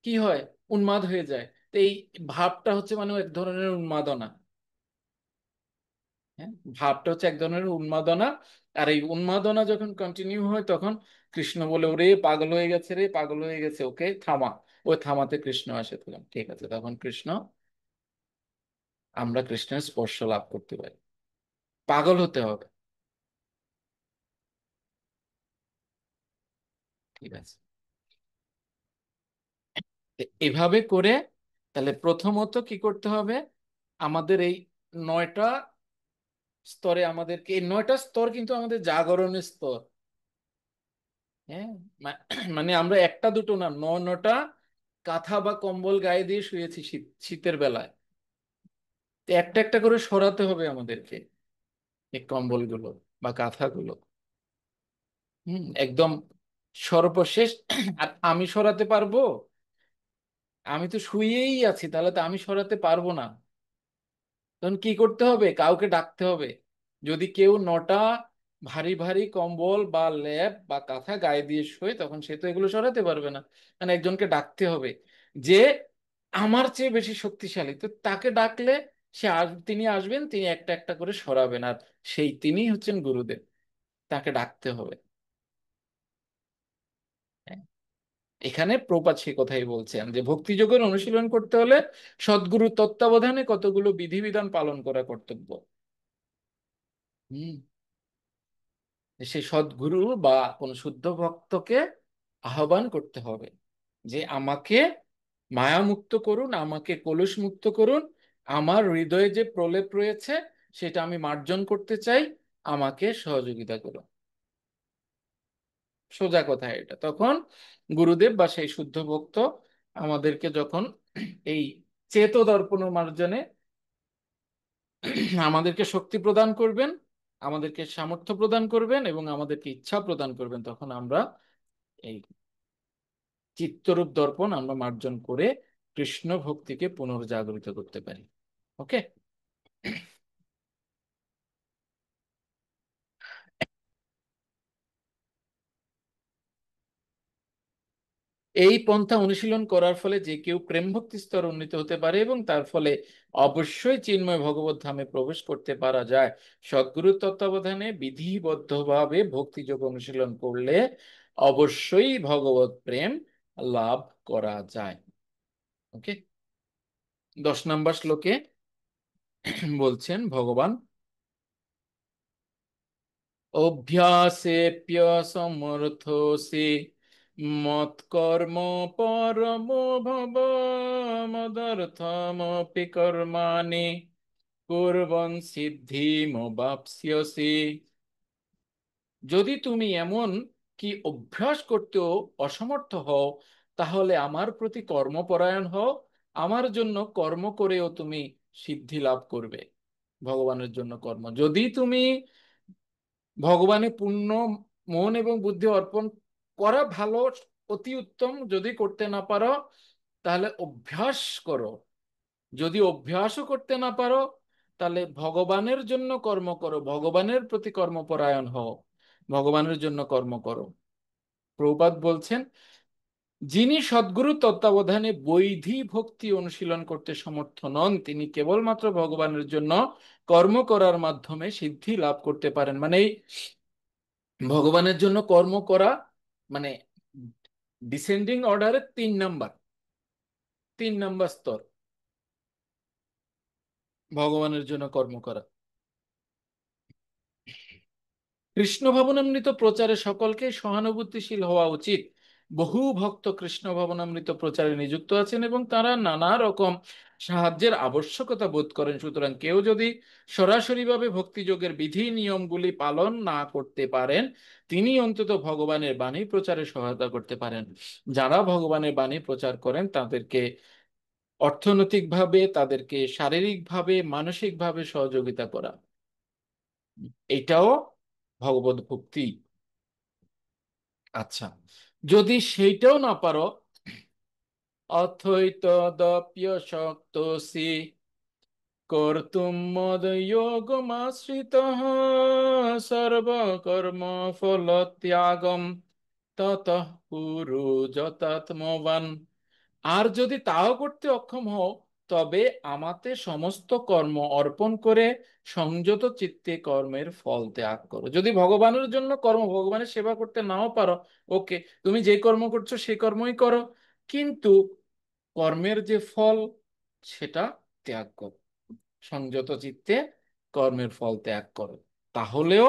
কি হয়? উন্মাদ হয়ে যায়। তো এই ভাবটা হচ্ছে মানে এক ধরনের উন্মাদনা। হ্যাঁ, ভাবটা হচ্ছে এক ধরনের উন্মাদনা। আর এই উন্মাদনা যখন কন্টিনিউ হয়, তখন কৃষ্ণ বলে, ওরে পাগল হয়ে গেছে রে, পাগল হয়ে গেছে, ওকে থামা। ওই থামাতে কৃষ্ণ আসে, তখন ঠিক আছে, তখন কৃষ্ণ, আমরা কৃষ্ণের স্পর্শ লাভ করতে পারি। পাগল হতে হবে। ঠিক আছে, এভাবে করে তাহলে প্রথমত কি করতে হবে? আমাদের এই 9টা স্তরে, আমাদেরকে এই 9টা স্তর কিন্তু আমাদের জাগরণের স্তর। হ্যাঁ, মানে আমরা একটা দুটো না, 9টা কাঁথা বা কম্বল গায়ে দিয়ে শুয়েছি শীতের বেলায়। তো একটা একটা করে সরাতে হবে আমাদেরকে এই কম্বলগুলো বা কাঁথাগুলো। একদম সর্বশেষ। আর আমি সরাতে পারবো? আমি তো শুয়েই আছি, তাহলে তো আমি সরাতে পারবো না। তখন কি করতে হবে? কাউকে ডাকতে হবে। যদি কেউ 9টা ভারী ভারী কম্বল বা লেপ বা কাঁথা গায়ে দিয়ে শোয়, তখন সে তো এগুলো সরাতে পারবে না। মানে একজনকে ডাকতে হবে যে আমার চেয়ে বেশি শক্তিশালী। তো তাকে ডাকলে তিনি আসবেন, তিনি একটা একটা করে সরাবেন। আর তিনি হচ্ছেন গুরুদেব, তাকে ডাকতে হবে। হ্যাঁ, এখানে প্রপাত সে কথাই বলছেন যে ভক্তিযোগের অনুশীলন করতে হলে সদ্গুরু তত্ত্বাবধানে কতগুলো বিধিবিধান পালন করা কর্তব্য। হুম। সে সদ্গুরু বা কোন শুদ্ধ ভক্তকে আহ্বান করতে হবে যে আমাকে মায়া মুক্ত করুন, আমাকে কলুষ মুক্ত করুন, আমার হৃদয়ে যে প্রলেপ রয়েছে সেটা আমি মার্জন করতে চাই, আমাকে সহযোগিতা করো। সোজা কথা এটা। তখন গুরুদেব বা সেই শুদ্ধ ভক্ত আমাদেরকে যখন এই চেত দর্পণ মার্জনে আমাদেরকে শক্তি প্রদান করবেন, আমাদেরকে সামর্থ্য প্রদান করবেন এবং আমাদেরকে ইচ্ছা প্রদান করবেন, তখন আমরা এই চিত্তরূপ দর্পণ আমরা মার্জন করে কৃষ্ণ ভক্তিকে পুনর্জাগরিত করতে পারি। ওকে। এই পন্থা অনুশীলন করার ফলে যে কেউ প্রেম ভক্তি স্তর উন্নীত হতে পারে এবং তার ফলে অবশ্যই চিন্ময় ভগবত ধামে প্রবেশ করতে পারা যায়। সদ্গুরুর তত্ত্বাবধানে বিধিবদ্ধভাবে ভক্তিযোগ অনুশীলন করলে অবশ্যই ভগবত প্রেম লাভ করা যায়। ওকে। 10 নম্বর শ্লোকে বলছেন ভগবান, অভ্যাসেপ্য সমর্থসি মৎকর্ম পরমো ভব মদর্থমপি কর্মাণি কুর্বন সিদ্ধিমবাপ্স্যসি। যদি তুমি এমন কি অভ্যাস করতেও অসমর্থ হও, তাহলে আমার প্রতি কর্মপরায়ণ হও, আমার জন্য কর্ম করেও তুমি সিদ্ধি লাভ করবে। ভগবানের জন্য কর্ম, যদি তুমি ভগবানে পূর্ণ মন এবং বুদ্ধি অর্পণ করা ভালো, অতি উত্তম। যদি করতে না পারো তাহলে অভ্যাস করো। যদি অভ্যাসও করতে না পারো তাহলে ভগবানের জন্য কর্ম করো, ভগবানের প্রতি কর্মপরায়ণ হও, ভগবানের জন্য কর্ম করো। প্রভুপাদ বলছেন, যিনি সদ্গুরু তত্ত্বাবধানে বৈধি ভক্তি অনুশীলন করতে সমর্থ নন, তিনি কেবলমাত্র ভগবানের জন্য কর্ম করার মাধ্যমে সিদ্ধি লাভ করতে পারেন। মানে এই ভগবানের জন্য কর্ম করা মানে ডিসেন্ডিং অর্ডারে 3 নাম্বার স্তর ভগবানের জন্য কর্ম করা। কৃষ্ণ ভাবনামৃত প্রচারে সকলকে সহানুভূতিশীল হওয়া উচিত। বহু ভক্ত কৃষ্ণ ভাবনামৃত প্রচারে নিযুক্ত আছেন এবং তারা নানা রকম সাহায্যের আবশ্যকতা বোধ করেন। সুতরাং কেউ যদি সরাসরিভাবে ভক্তিযোগের বিধি নিয়মগুলি পালন না করতে পারেন, তিনি অন্তত ভগবানের বাণী প্রচারে সহায়তা করতে পারেন। যারা ভগবানের বাণী প্রচার করেন তাদেরকে অর্থনৈতিকভাবে, তাদেরকে শারীরিকভাবে, মানসিকভাবে সহযোগিতা করা, এটাও ভগবত ভক্তি। আচ্ছা, যদি সেইটাও না পারো, অথৈতদপ্য শক্তসি কর্তুম মদযোগমাশ্রিতঃ সর্বকর্ম ফলত্যাগম ততঃ কুরু যতাত্মবান। আর যদি তাও করতে অক্ষম হও, তবে আমাতে সমস্ত কর্ম অর্পণ করে সংযত চিত্তে কর্মের ফল ত্যাগ করো। যদি ভগবানের জন্য কর্ম, ভগবানের সেবা করতে নাও পারো, ওকে, তুমি যে কর্ম করছো সেই কর্মই করো, কিন্তু কর্মের যে ফল সেটা ত্যাগ করো। সংযত চিত্তে কর্মের ফল ত্যাগ করো, তাহলেও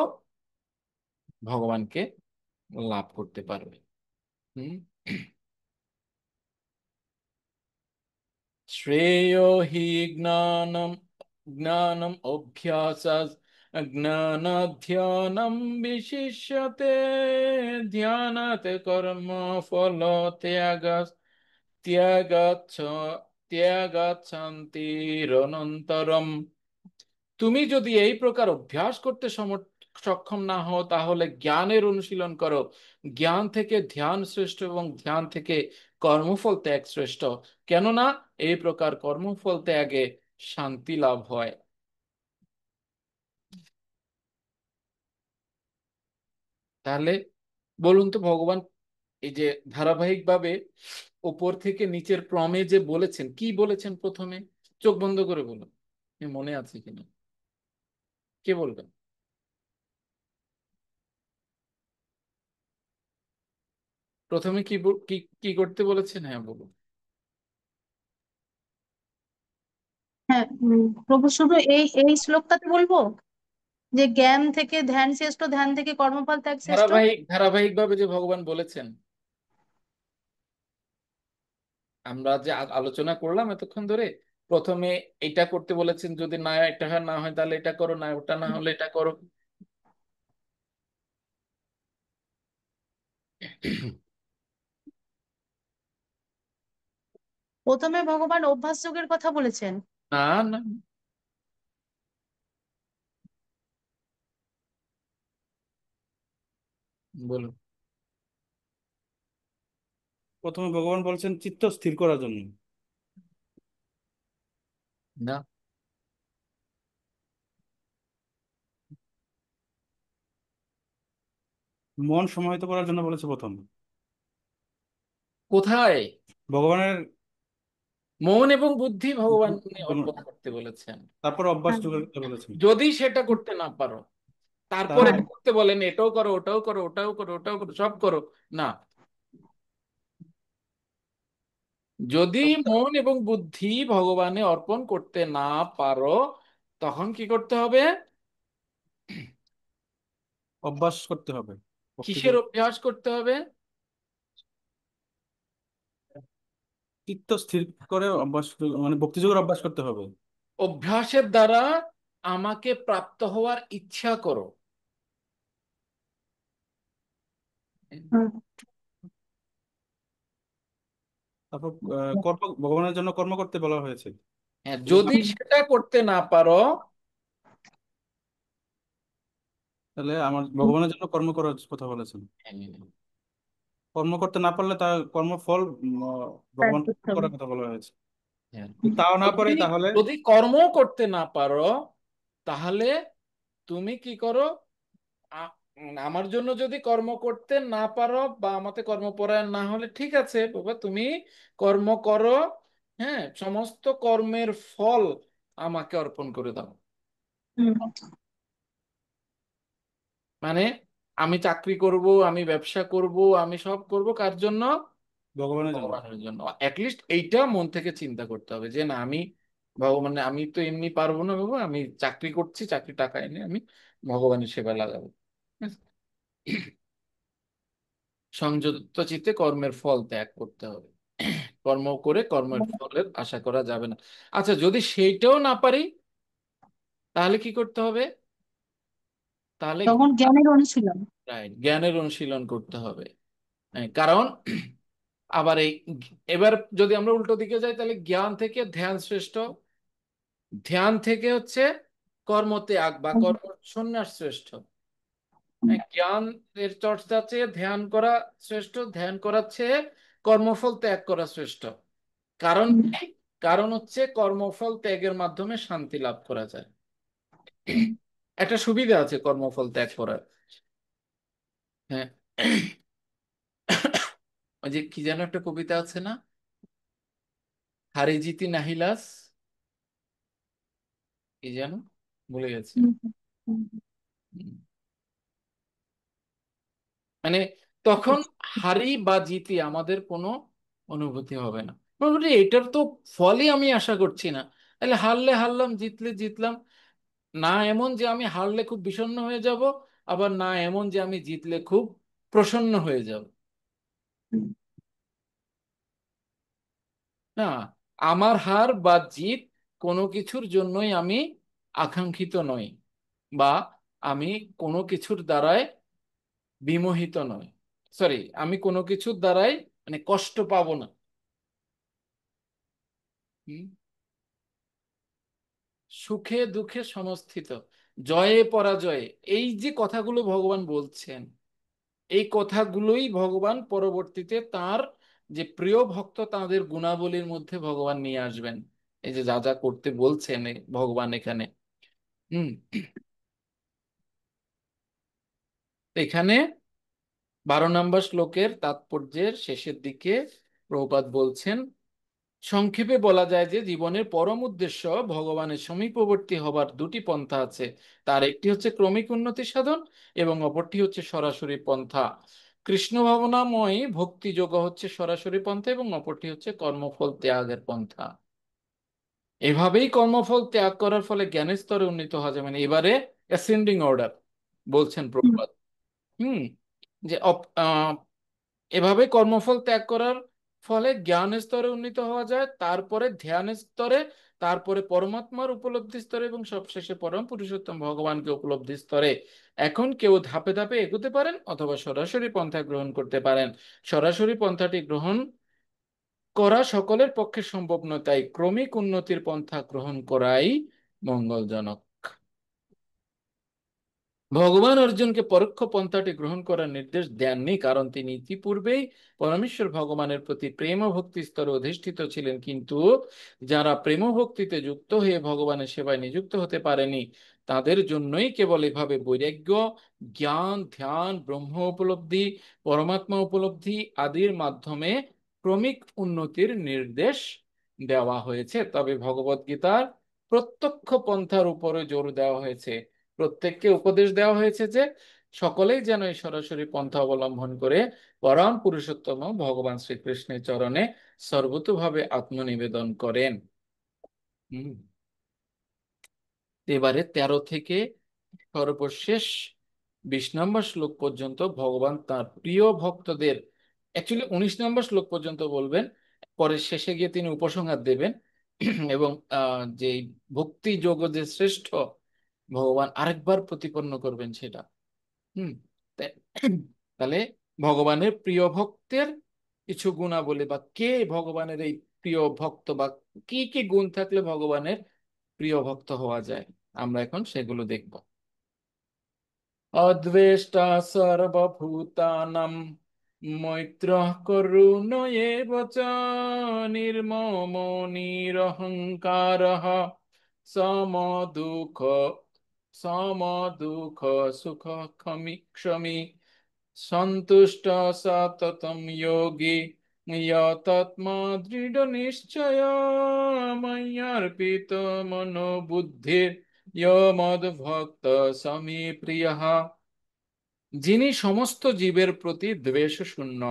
ভগবানকে লাভ করতে পারবে। হুম। শ্রেয়ো হি জ্ঞানম জ্ঞানম অভ্যাসাৎ জ্ঞানাধ্যানম বিশিষ্যতে ধ্যানাৎ কর্ম ফল ত্যাগাৎ ত্যাগাচ্ছ ত্যাগাচ্ছান্তিরনন্তরম। তুমি যদি এই প্রকার অভ্যাস করতে সক্ষম না হও, তাহলে জ্ঞানের অনুশীলন করো। জ্ঞান থেকে ধ্যান শ্রেষ্ঠ এবং ধ্যান থেকে কর্মফল ত্যাগ শ্রেষ্ঠ, কেননা এই প্রকার কর্মফল ত্যাগে শান্তি লাভ হয়। তাহলে বলুন তো, ভগবান এই যে ধারাবাহিকভাবে উপর থেকে নিচের ক্রমে যে বলেছেন, কি বলেছেন প্রথমে? চোখ বন্ধ করে বলুন, মনে আছে কিনা, কে বলবেন? প্রথমে কি কি করতে বলেছেন? হ্যাঁ বলুন। হ্যাঁ, প্রভু শুধু এই এই শ্লোকটাতে বলবো যে জ্ঞান থেকে ধ্যান শ্রেষ্ঠ, ধ্যান থেকে কর্মফল ত্যাগ শ্রেষ্ঠ। ধারাবাহিকভাবে যে ভগবান বলেছেন, আমরা যে আলোচনা করলাম এতক্ষণ ধরে, প্রথমে এটা করতে বলেছেন, যদি না এটা না হয় তাহলে এটা করো, না ওটা না হলে এটা করো। প্রথমে ভগবান অভ্যাস যোগের কথা বলেছেন। না না, বলুন। প্রথমে ভগবান বলছেন চিত্ত স্থির করার জন্য। না, মন সমাহিত করার জন্য বলেছে প্রথম। কোথায়? ভগবানের মন এবং বুদ্ধি ভগবান বলুন, অর্পণ করতে বলেছেন। তারপর অভ্যাস হ্যাঁ। যোগের কথা বলেছেন। যদি সেটা করতে না পারো, তারপরে তারপর করতে বলেন এটাও করো, ওটাও করো, ওটাও করো, ওটাও করো, সব করো। না, যদি মন এবং বুদ্ধি ভগবানে অর্পণ করতে না পারো, তখন কি করতে হবে? অভ্যাস করতে হবে ভক্তি কিসের যোগ। অভ্যাস করতে হবে? চিত্ত স্থির করে অভ্যাস মানে ভক্তি যোগের অভ্যাস করতে হবে। অভ্যাসের দ্বারা আমাকে প্রাপ্ত হওয়ার ইচ্ছা করো। হুম। তারপর কর্ম, ভগবানের জন্য কর্ম করতে বলা হয়েছে। হ্যাঁ, যদি সেটা করতে না পারো, তাহলে আমার ভগবানের জন্য কর্ম করার কথা বলেছেন। কর্ম করতে না পারলে তার কর্মফল ত্যাগ ভগবান করতে হবে। করার কথা বলা হয়েছে। হ্যাঁ, তাও না পারে যদি তাহলে যদি কর্ম করতে না পারো, তাহলে তুমি কি করো? আমার জন্য যদি কর্ম করতে না পারো বা আমাকে কর্মপরায়ণ না হলে, ঠিক আছে বাবা, তুমি কর্ম করো। হ্যাঁ, সমস্ত কর্মের ফল আমাকে অর্পণ করে দাও। হুম। মানে আমি চাকরি করব, আমি ব্যবসা করব, আমি সব করব কার জন্য? ভগবানের জন্য। ভগবানের জন্য। অ্যাটলিস্ট এইটা মন থেকে চিন্তা করতে হবে যে না, আমি ভগবান, আমি তো এমনি পারবো না বাবু, আমি চাকরি করছি, চাকরি টাকা এনে আমি ভগবানের সেবা লাগাবো। সংযত চিত্তে কর্মের ফল ত্যাগ করতে হবে। কর্ম করে কর্মের ফলের আশা করা যাবে না। আচ্ছা, যদি সেইটাও না পারি, তাহলে কি করতে হবে? তাহলে তখন জ্ঞানের অনুশীলন। রাইট, জ্ঞানের অনুশীলন করতে হবে। হ্যাঁ, কারণ আবার এবার যদি আমরা উল্টো দিকে যাই, তাহলে জ্ঞান থেকে ধ্যান শ্রেষ্ঠ, ধ্যান থেকে হচ্ছে কর্ম ত্যাগ বা কর্ম সন্ন্যাস শ্রেষ্ঠ। হ্যাঁ, জ্ঞান এর চর্চা চেয়ে ধ্যান করা শ্রেষ্ঠ, ধ্যান করার চেয়ে কর্মফল ত্যাগ করা শ্রেষ্ঠ। কারণ কি? কারণ হচ্ছে কর্মফল ত্যাগের মাধ্যমে শান্তি লাভ করা যায়। একটা সুবিধা আছে কর্মফল ত্যাগ করার। হ্যাঁ, ওই যে কি যেন একটা কবিতা আছে না, হারি জিতি নাহিলাস, কি যেন ভুলে গেছি। হুম। হুম। হুম। মানে তখন হারি বা জিতি আমাদের কোনো অনুভূতি হবে না। মোটামুটি এটার তো ফলই আমি আশা করছি না। তাহলে হারলে হারলাম, জিতলে জিতলাম। না এমন যে আমি হারলে খুব বিষণ্ণ হয়ে যাব, আবার না এমন যে আমি জিতলে খুব প্রসন্ন হয়ে যাব। হুম। না, আমার হার বা জিত কোনো কিছুর জন্যই আমি আকাঙ্ক্ষিত নই, বা আমি কোনো কিছুর দ্বারাই বিমোহিত নই। সরি, আমি কোনো কিছুর দ্বারাই মানে কষ্ট পাবো না। হুম? সুখে দুঃখে সমস্থিত, জয়ে পরাজয়ে, এই যে কথাগুলো ভগবান বলছেন, এই কথাগুলোই ভগবান পরবর্তীতে তার যে প্রিয় ভক্ত তাদের গুণাবলীর মধ্যে ভগবান নিয়ে আসবেন। এই যে যা যা করতে বলছেন ভগবান এখানে। হুম। এখানে 12 নম্বর শ্লোকের তাৎপর্যের শেষের দিকে প্রভুপাদ বলছেন, সংক্ষেপে বলা যায় যে জীবনের পরম উদ্দেশ্য ভগবানের সমীপবর্তী হবার দুটি পন্থা আছে। তার একটি হচ্ছে ক্রমিক উন্নতি সাধন এবং অপরটি হচ্ছে সরাসরি পন্থা। কৃষ্ণ ভাবনাময় ভক্তি যোগ হচ্ছে সরাসরি পন্থা এবং অপরটি হচ্ছে কর্মফল ত্যাগের পন্থা। এভাবেই কর্মফল ত্যাগ করার ফলে জ্ঞানের স্তরে উন্নীত হওয়া যায়। মানে এবারে অ্যাসেন্ডিং অর্ডার বলছেন হুম। প্রভুপাদ। হুম। যে এভাবে কর্মফল ত্যাগ করার ফলে জ্ঞান স্তরে উন্নীত হওয়া যায়, তারপরে ধ্যান স্তরে, তারপরে পরমাত্মার উপলব্ধি স্তরে এবং সবশেষে পরম পুরুষোত্তম ভগবানকে উপলব্ধি স্তরে। এখন কেউ ধাপে ধাপে এগোতে পারেন অথবা সরাসরি পন্থা গ্রহণ করতে পারেন। সরাসরি পন্থাটি গ্রহণ করা সকলের পক্ষে সম্ভব নয়, তাই ক্রমিক উন্নতির পন্থা গ্রহণ করাই মঙ্গলজনক। ভগবান অর্জুনকে পরোক্ষ পন্থাটি গ্রহণ করার নির্দেশ দেননি, কারণ তিনি ইতিপূর্বেই পরমেশ্বর ভগবানের প্রতি প্রেম ও ভক্তি স্তরে অধিষ্ঠিত ছিলেন। কিন্তু যারা প্রেম ও ভক্তিতে যুক্ত হয়ে ভগবানের সেবায় নিযুক্ত হতে পারেনি, তাদের জন্যই কেবল এভাবে বৈরাগ্য, জ্ঞান, ধ্যান, ব্রহ্ম উপলব্ধি, পরমাত্মা উপলব্ধি আদির মাধ্যমে ক্রমিক উন্নতির নির্দেশ দেওয়া হয়েছে। তবে ভগবদ্গীতার প্রত্যক্ষ পন্থার উপরে জোর দেওয়া হয়েছে। প্রত্যেককে উপদেশ দেওয়া হয়েছে যে সকলেই যেন এই সরাসরি পন্থা অবলম্বন করে পরম পুরুষোত্তম ভগবান শ্রীকৃষ্ণের চরণে সর্বতোভাবে আত্মনিবেদন করেন। এবারে 13 থেকে সর্বশেষ 20 নম্বর শ্লোক পর্যন্ত ভগবান তার প্রিয় ভক্তদের, অ্যাকচুয়ালি 19 নম্বর শ্লোক পর্যন্ত বলবেন, পরে শেষে গিয়ে তিনি উপসংহার দেবেন এবং যে ভক্তি যোগ যে শ্রেষ্ঠ ভগবান আরেকবার প্রতিপন্ন করবেন সেটা। তাহলে ভগবানের প্রিয় ভক্তের কিছু গুণাবলী, বা কে ভগবানের এই প্রিয় ভক্ত, বা কি কি গুণ থাকলে ভগবানের প্রিয় ভক্ত হওয়া যায়, আমরা এখন সেগুলো দেখব। অদ্বেষ্টা সর্বভূতানাং মৈত্রঃ করুণ এব চ নির্মমো নিরহংকারঃ সমদুঃখ সুখ ক্ষমি সন্তুষ্ট সততম যোগী যতাত্মা দৃঢ় নিশ্চয় ময়্যার্পিত মনো বুদ্ধির মদ্ভক্ত সমী প্রিয়ঃ। যিনি সমস্ত জীবের প্রতি দ্বেষ শূন্য,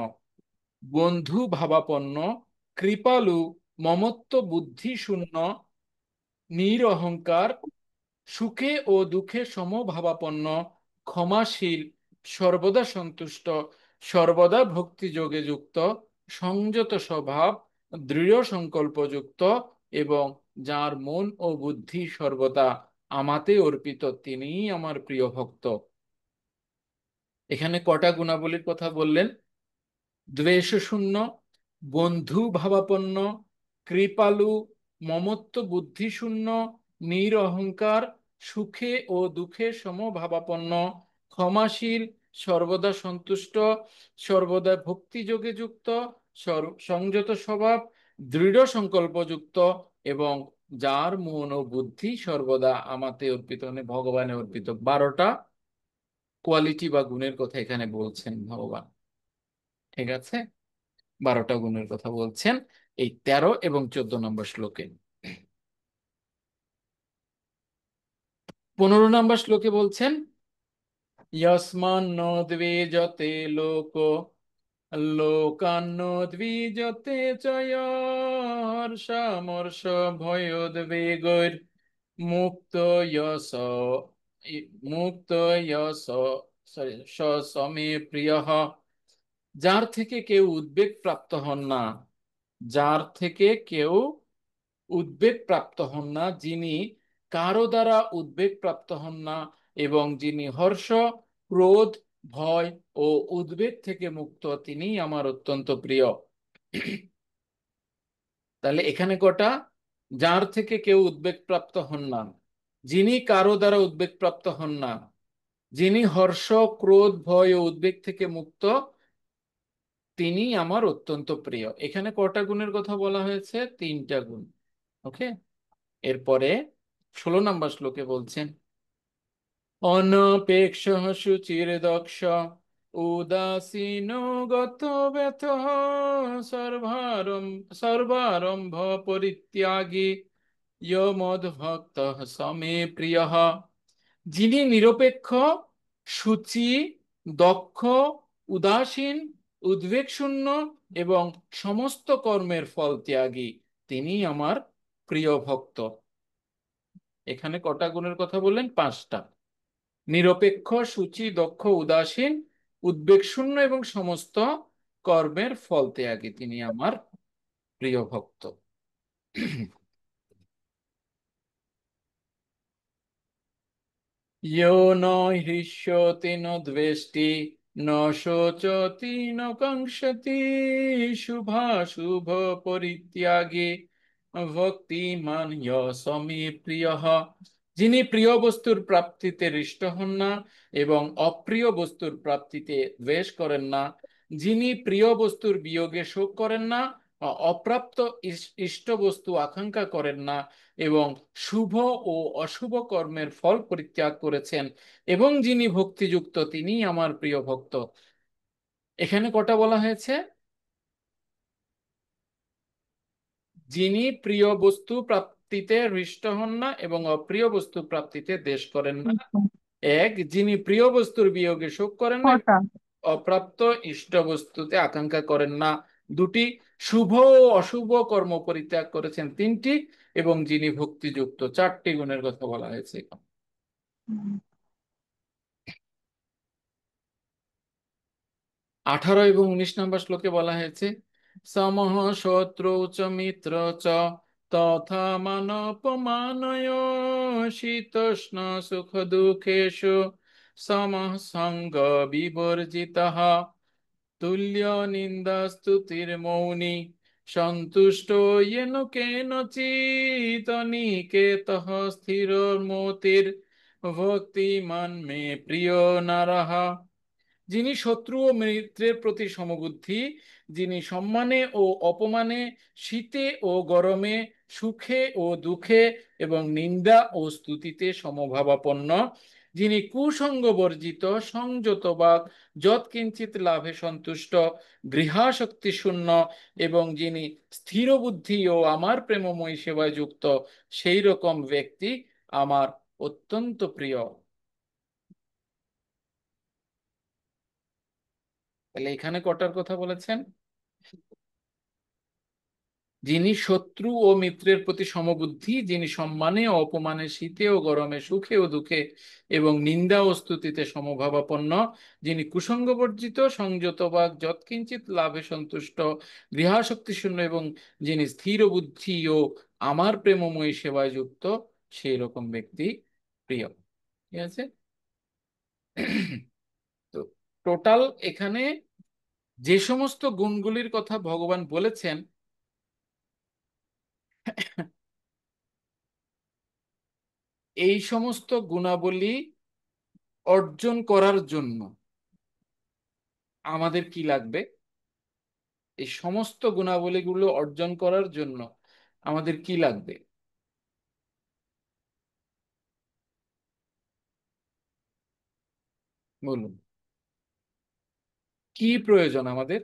বন্ধু ভাবাপন্ন, কৃপালু, মমত্ব বুদ্ধি শূন্য, নিরহংকার, সুখে ও দুঃখে সমভাবাপন্ন, ক্ষমাশীল, সর্বদা সন্তুষ্ট, সর্বদা ভক্তি যোগে যুক্ত, সংযত স্বভাব, দৃঢ় সংকল্পযুক্ত এবং যার মন ও বুদ্ধি সর্বদা আমাতে অর্পিত, তিনিই আমার প্রিয় ভক্ত। এখানে কটা গুণাবলীর কথা বললেন? দ্বেষ শূন্য, বন্ধু ভাবাপন্ন, কৃপালু, মমত্ব বুদ্ধি শূন্য, নিরহংকার, সুখে ও দুঃখে সমভাবাপন্ন, ক্ষমাশীল, সর্বদা সন্তুষ্ট, সর্বদা ভক্তিযোগে যুক্ত, সংযত স্বভাব, দৃঢ় সংকল্পযুক্ত এবং যার মন ও বুদ্ধি সর্বদা আমাতে অর্পিত, মানে ভগবানে অর্পিত। 12টা কোয়ালিটি বা গুণের কথা এখানে বলছেন ভগবান। ঠিক আছে, 12টা গুণের কথা বলছেন এই 13 এবং 14 নম্বর শ্লোকে। 15 নম্বর শ্লোকে বলছেন यस्मान्नो द्विजते लोको लोकान्नो द्विजते च हर्षामर्ष भयोद्वेगैर् मुक्तो यस समे প্রিয়ঃ। যার থেকে কেউ উদ্বেগ প্রাপ্ত হন না, যার থেকে কেউ উদ্বেগ প্রাপ্ত হন না, যিনি কারো দ্বারা উদ্বেগ প্রাপ্ত হন না এবং যিনি হর্ষ, ক্রোধ, ভয় ও উদ্বেগ থেকে মুক্ত, তিনি আমার অত্যন্ত প্রিয়। তাহলে এখানে কটা? যার থেকে কেউ উদ্বেগ প্রাপ্ত হন না, যিনি কারো দ্বারা উদ্বেগ প্রাপ্ত হন না, যিনি হর্ষ, ক্রোধ, ভয় ও উদ্বেগ থেকে মুক্ত, তিনি আমার অত্যন্ত প্রিয়। এখানে কটা গুণের কথা বলা হয়েছে? 3টা গুণ। ওকে, এরপরে 16 নম্বর শ্লোকে বলছেন অনপেক্ষ শুচির্দক্ষ উদাসীনো গত ব্যথ সর্বারম্ভ পরিত্যাগী মদ্ভক্ত সমে প্রিয়ঃ। যিনি নিরপেক্ষ, শুচি, দক্ষ, উদাসীন, উদ্বেগ শূন্য এবং সমস্ত কর্মের ফল ত্যাগী, তিনি আমার প্রিয় ভক্ত। এখানে কটা গুণের কথা বললেন? 5টা। নিরপেক্ষ, শুচি, দক্ষ, উদাসীন, উদ্বেগ শূন্য এবং সমস্ত কর্মের ফল ত্যাগী, তিনি আমার প্রিয় ভক্ত। ইয়ো ন হৃষ্যতি ন দ্বেষ্টি ন শোচতি ন কাঙ্ক্ষতি শুভাশুভ পরিত্যাগী ভক্তিমান সমি প্রিয়। যিনি প্রিয় বস্তুর প্রাপ্তিতে হৃষ্ট হন না এবং অপ্রিয় বস্তুর প্রাপ্তিতে দ্বেষ করেন না, যিনি প্রিয় বস্তুর বিয়োগে শোক করেন না, অপ্রাপ্ত ইষ্ট বস্তু আকাঙ্ক্ষা করেন না এবং শুভ ও অশুভ কর্মের ফল পরিত্যাগ করেছেন এবং যিনি ভক্তিযুক্ত, তিনিই আমার প্রিয় ভক্ত। এখানে কটা বলা হয়েছে? যিনি প্রিয় বস্তু প্রাপ্তিতে হৃষ্ট হন না এবং অপ্রিয় বস্তু প্রাপ্তিতে দ্বেষ করেন না। এক, যিনি প্রিয় বস্তুর বিয়োগে শোক করেন না, কটা? অপ্রাপ্ত ইষ্ট বস্তুতে আকাঙ্ক্ষা করেন না, দুটি। শুভ ও অশুভ কর্ম পরিত্যাগ করেছেন, তিনটি। এবং যিনি ভক্তিযুক্ত, চারটি গুণের কথা বলা হয়েছে। 18 এবং 19 নম্বর শ্লোকে বলা হয়েছে সমহ শত্রু চ মিত্র চ তথা মানপমানয় শীতোষ্ণ সুখ দুঃখেষু সমঃ সঙ্গ বিবর্জিতঃ তুল্য নিন্দা স্তুতির মৌনি সন্তুষ্ট येन কেনচিৎ নিকেতঃ স্থির মতির ভক্তিমান মে প্রিয় নারঃ। যিনি শত্রু ও মিত্রের প্রতি সমবুদ্ধি, যিনি সম্মানে ও অপমানে, শীতে ও গরমে, সুখে ও দুঃখে এবং নিন্দা ও স্তুতিতে সমভাবাপন্ন, যিনি কুসঙ্গ বর্জিত, সংযত বা যৎকিঞ্চিত লাভে সন্তুষ্ট, গৃহাসক্তি শূন্য এবং যিনি স্থির বুদ্ধি ও আমার প্রেমময়ী সেবায় যুক্ত, সেই রকম ব্যক্তি আমার অত্যন্ত প্রিয়। তাহলে এখানে কটার কথা বলেছেন? যিনি শত্রু ও মিত্রের প্রতি সমবুদ্ধি, যিনি সম্মানে ও অপমানে, শীতে ও গরমে, সুখে ও দুঃখে এবং নিন্দা ও স্তুতিতে সমভাবাপন্ন, যিনি কুসঙ্গ বর্জিত, সংযত বা যৎকিঞ্চিত লাভে সন্তুষ্ট, গৃহাসক্তি শূন্য এবং যিনি স্থির বুদ্ধি ও আমার প্রেমময়ী সেবায় যুক্ত, সেই রকম ব্যক্তি প্রিয়। ঠিক আছে? তো টোটাল এখানে যে সমস্ত গুণগুলির কথা ভগবান বলেছেন, এই সমস্ত গুণাবলী অর্জন করার জন্য আমাদের কি লাগবে? এই সমস্ত গুণাবলীগুলো অর্জন করার জন্য আমাদের কি লাগবে? বলুন, কি প্রয়োজন আমাদের?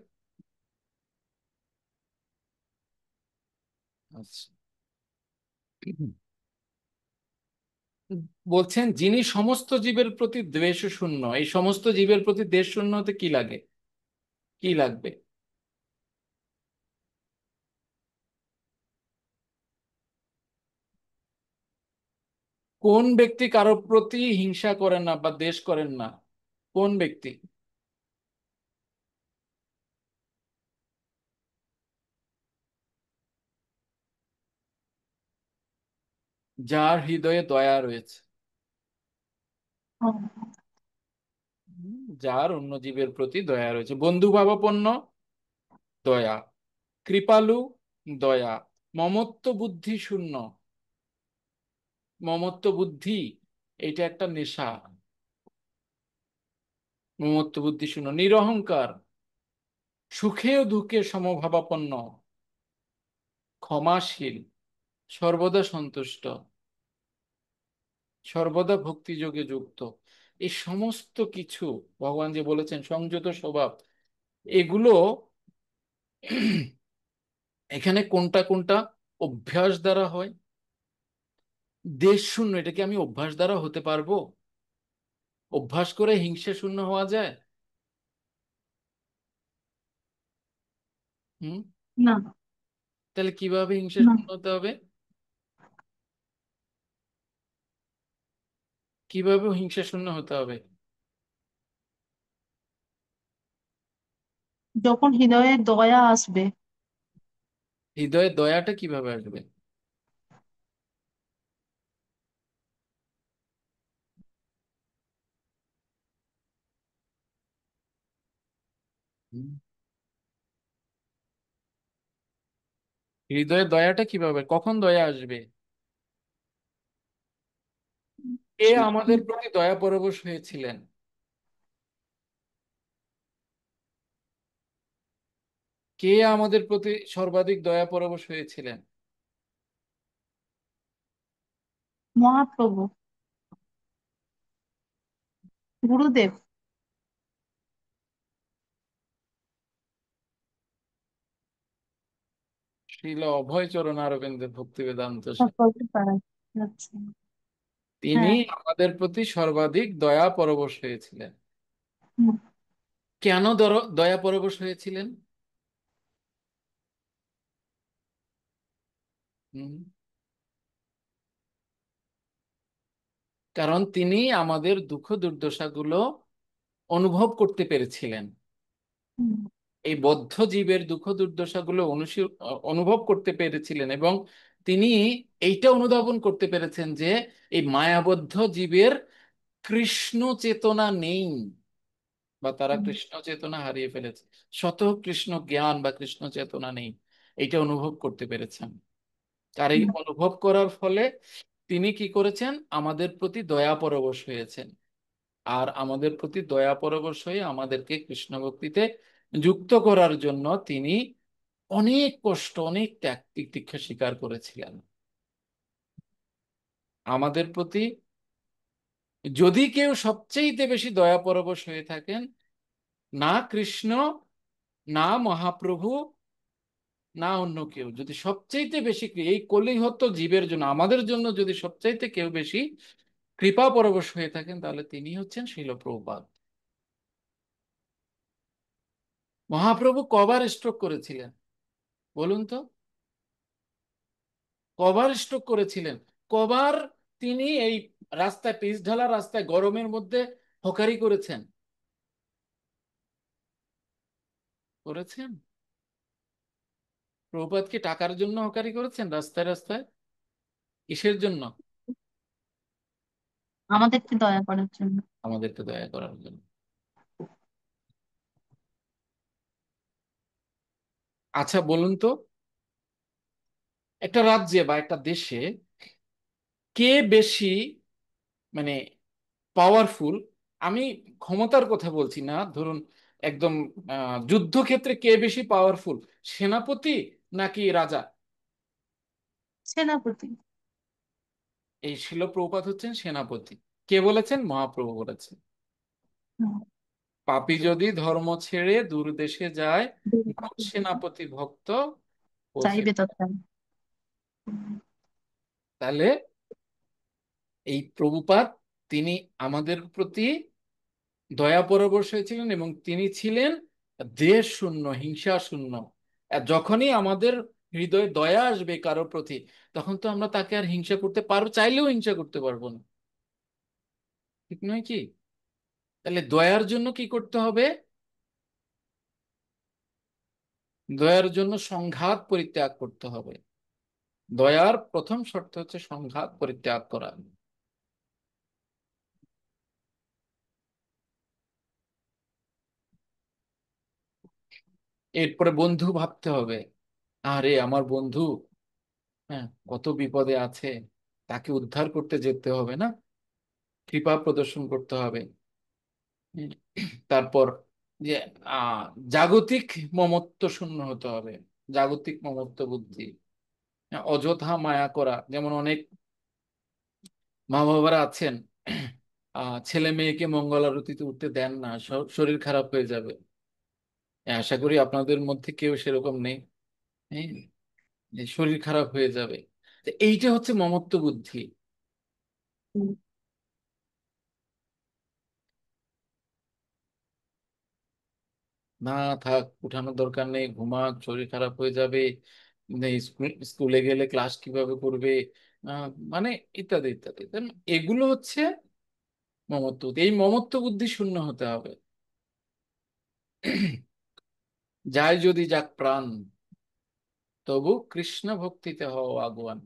আচ্ছা, বলছেন যিনি সমস্ত জীবের প্রতি দ্বেষ শূন্য। এই সমস্ত জীবের প্রতি দ্বেষ শূন্য হতে কি লাগে, কি লাগবে? কোন ব্যক্তি কারোর প্রতি হিংসা করেন না বা দ্বেষ করেন না? কোন ব্যক্তি? যার হৃদয়ে দয়া রয়েছে, যার অন্য জীবের প্রতি দয়া রয়েছে। বন্ধু ভাবাপন্ন, দয়া। কৃপালু, দয়া। মমত্ব বুদ্ধি শূন্য, মমত্ব বুদ্ধি এটা একটা নেশা। মমত্ব বুদ্ধি শূন্য। নিরহংকার, সুখে ও দুঃখে সমভাবাপন্ন, ক্ষমাশীল, সর্বদা সন্তুষ্ট, সর্বদা ভক্তিযোগে যুক্ত। এই সমস্ত কিছু ভগবান যে বলেছেন সংযত স্বভাব, এগুলো এখানে কোনটা কোনটা অভ্যাস দ্বারা হয়? দেশ শূন্য, এটা কি আমি অভ্যাস দ্বারা হতে পারবো? অভ্যাস করে হিংসা শূন্য হওয়া যায়? হুম? না, তাহলে কিভাবে হিংসা না। শূন্য হতে হবে? কিভাবে হিংসা শূন্য হতে হবে? যখন হৃদয়ে দয়া আসবে। হৃদয়ে দয়াটা কিভাবে আসবে? হুম। হৃদয়ে দয়াটা কিভাবে, কখন দয়া আসবে? কে আমাদের প্রতি দয়া পরবশ হয়েছিলেন? কে আমাদের প্রতি সর্বাধিক দয়া পরবশ হয়েছিলেন? মহাপ্রভু, গুরুদেব। শ্রীল অভয়চরণ অরবিন্দের ভক্তি বেদান্ত বলতে পারেন। আচ্ছা। তিনি হ্যাঁ। আমাদের প্রতি সর্বাধিক দয়া পরবশ হয়েছিলেন। হুম। কেন দয়া পরবশ হয়েছিলেন? হুম, কারণ তিনি আমাদের দুঃখ দুর্দশাগুলো অনুভব করতে পেরেছিলেন। হুম। এই বদ্ধ জীবের দুঃখ দুর্দশাগুলো অনুভব করতে পেরেছিলেন, এবং তিনি এইটা অনুধাবন করতে পেরেছেন যে এই মায়াবদ্ধ জীবের কৃষ্ণ চেতনা নেই, বা তারা হুম। কৃষ্ণ চেতনা হারিয়ে ফেলেছে, শত কৃষ্ণ জ্ঞান বা কৃষ্ণ চেতনা নেই, এইটা অনুভব করতে পেরেছেন। আর এই হুম। অনুভব করার ফলে তিনি কি করেছেন, আমাদের প্রতি দয়া পরবশ হয়েছেন। আর আমাদের প্রতি দয়া পরবশ হয়ে আমাদেরকে কৃষ্ণ ভক্তিতে যুক্ত করার জন্য তিনি অনেক কষ্ট, অনেক ত্যাগ তিতিক্ষা স্বীকার করেছিলেন আমাদের প্রতি। যদি কেউ সবচেয়ে বেশি দয়া পরবশ হয়ে থাকেন, না কৃষ্ণ, না মহাপ্রভু, না অন্য কেউ, যদি সবচাইতে বেশি এই কলিহত জীবের জন্য, আমাদের জন্য যদি সবচাইতে কেউ বেশি কৃপা পরবশ হয়ে থাকেন, তাহলে তিনি হচ্ছেন শীল প্রভুপাদ। মহাপ্রভু কবার স্ট্রোক করেছিলেন বলুন তো? কবার স্ট্রোক করেছিলেন? কবার তিনি এই রাস্তায়, পিচ ঢালা রাস্তায় গরমের মধ্যে হকারি করেছেন? করেছেন? প্রভুপাদ কি টাকার জন্য হকারি করেছেন রাস্তায় রাস্তায়? কিসের জন্য? আমাদেরকে দয়া করার জন্য। আমাদেরকে দয়া করার জন্য। আচ্ছা বলুন তো, একটা রাজ্যে বা একটা দেশে কে বেশি মানে পাওয়ারফুল, আমি ক্ষমতার কথা বলছি না, ধরুন একদম যুদ্ধক্ষেত্রে কে বেশি পাওয়ারফুল, সেনাপতি নাকি রাজা? সেনাপতি। এই শিল প্রভুপাদ হচ্ছেন সেনাপতি। কে বলেছেন? মহাপ্রভু বলেছেন। হুম। পাপী যদি ধর্ম ছেড়ে দূর দেশে যায়, গুণ সেনাপতি ভক্ত পৌঁছে। চাইবে তথায়। তাহলে এই প্রভুপাদ তিনি আমাদের প্রতি দয়া পরবশ হয়েছিলেন, এবং তিনি ছিলেন দেশ শূন্য, হিংসা শূন্য। আর যখনই আমাদের হৃদয়ে দয়া আসবে কারোর প্রতি, তখন তো আমরা তাকে আর হিংসা করতে পারবো, চাইলেও হিংসা করতে পারবো না। ঠিক নয় কি? তাহলে দয়ার জন্য কি করতে হবে? দয়ার জন্য সংঘাত পরিত্যাগ করতে হবে। দয়ার প্রথম শর্ত হচ্ছে সংঘাত পরিত্যাগ করা। এরপরে বন্ধু ভাবতে হবে, আরে আমার বন্ধু, হ্যাঁ, কত বিপদে আছে, তাকে উদ্ধার করতে যেতে হবে না, কৃপা প্রদর্শন করতে হবে। হুম। তারপর যে আহ জাগতিক মমত্ব শূন্য হতে হবে, জাগতিক মমত্ব বুদ্ধি। হ্যাঁ, অযথা মায়া করা, যেমন অনেক মা বাবারা আছেন, ছেলে মেয়েকে মঙ্গল আরতিতে উঠতে দেন না, শরীর খারাপ হয়ে যাবে। আশা করি আপনাদের মধ্যে কেউ সেরকম নেই। হ্যাঁ, যে শরীর খারাপ হয়ে যাবে, তো এইটা হচ্ছে মমত্ব বুদ্ধি। হুম। না, থাক, উঠানোর দরকার নেই, ঘুমাক, শরীর খারাপ হয়ে যাবে, স্কুলে গেলে ক্লাস কিভাবে করবে, মানে ইত্যাদি ইত্যাদি। এগুলো হচ্ছে মমত্ব বুদ্ধি। এই মমত্ব বুদ্ধি শূন্য হতে হবে। যায় যদি যাক প্রাণ, তবু কৃষ্ণ ভক্তিতে হও আগুয়ান।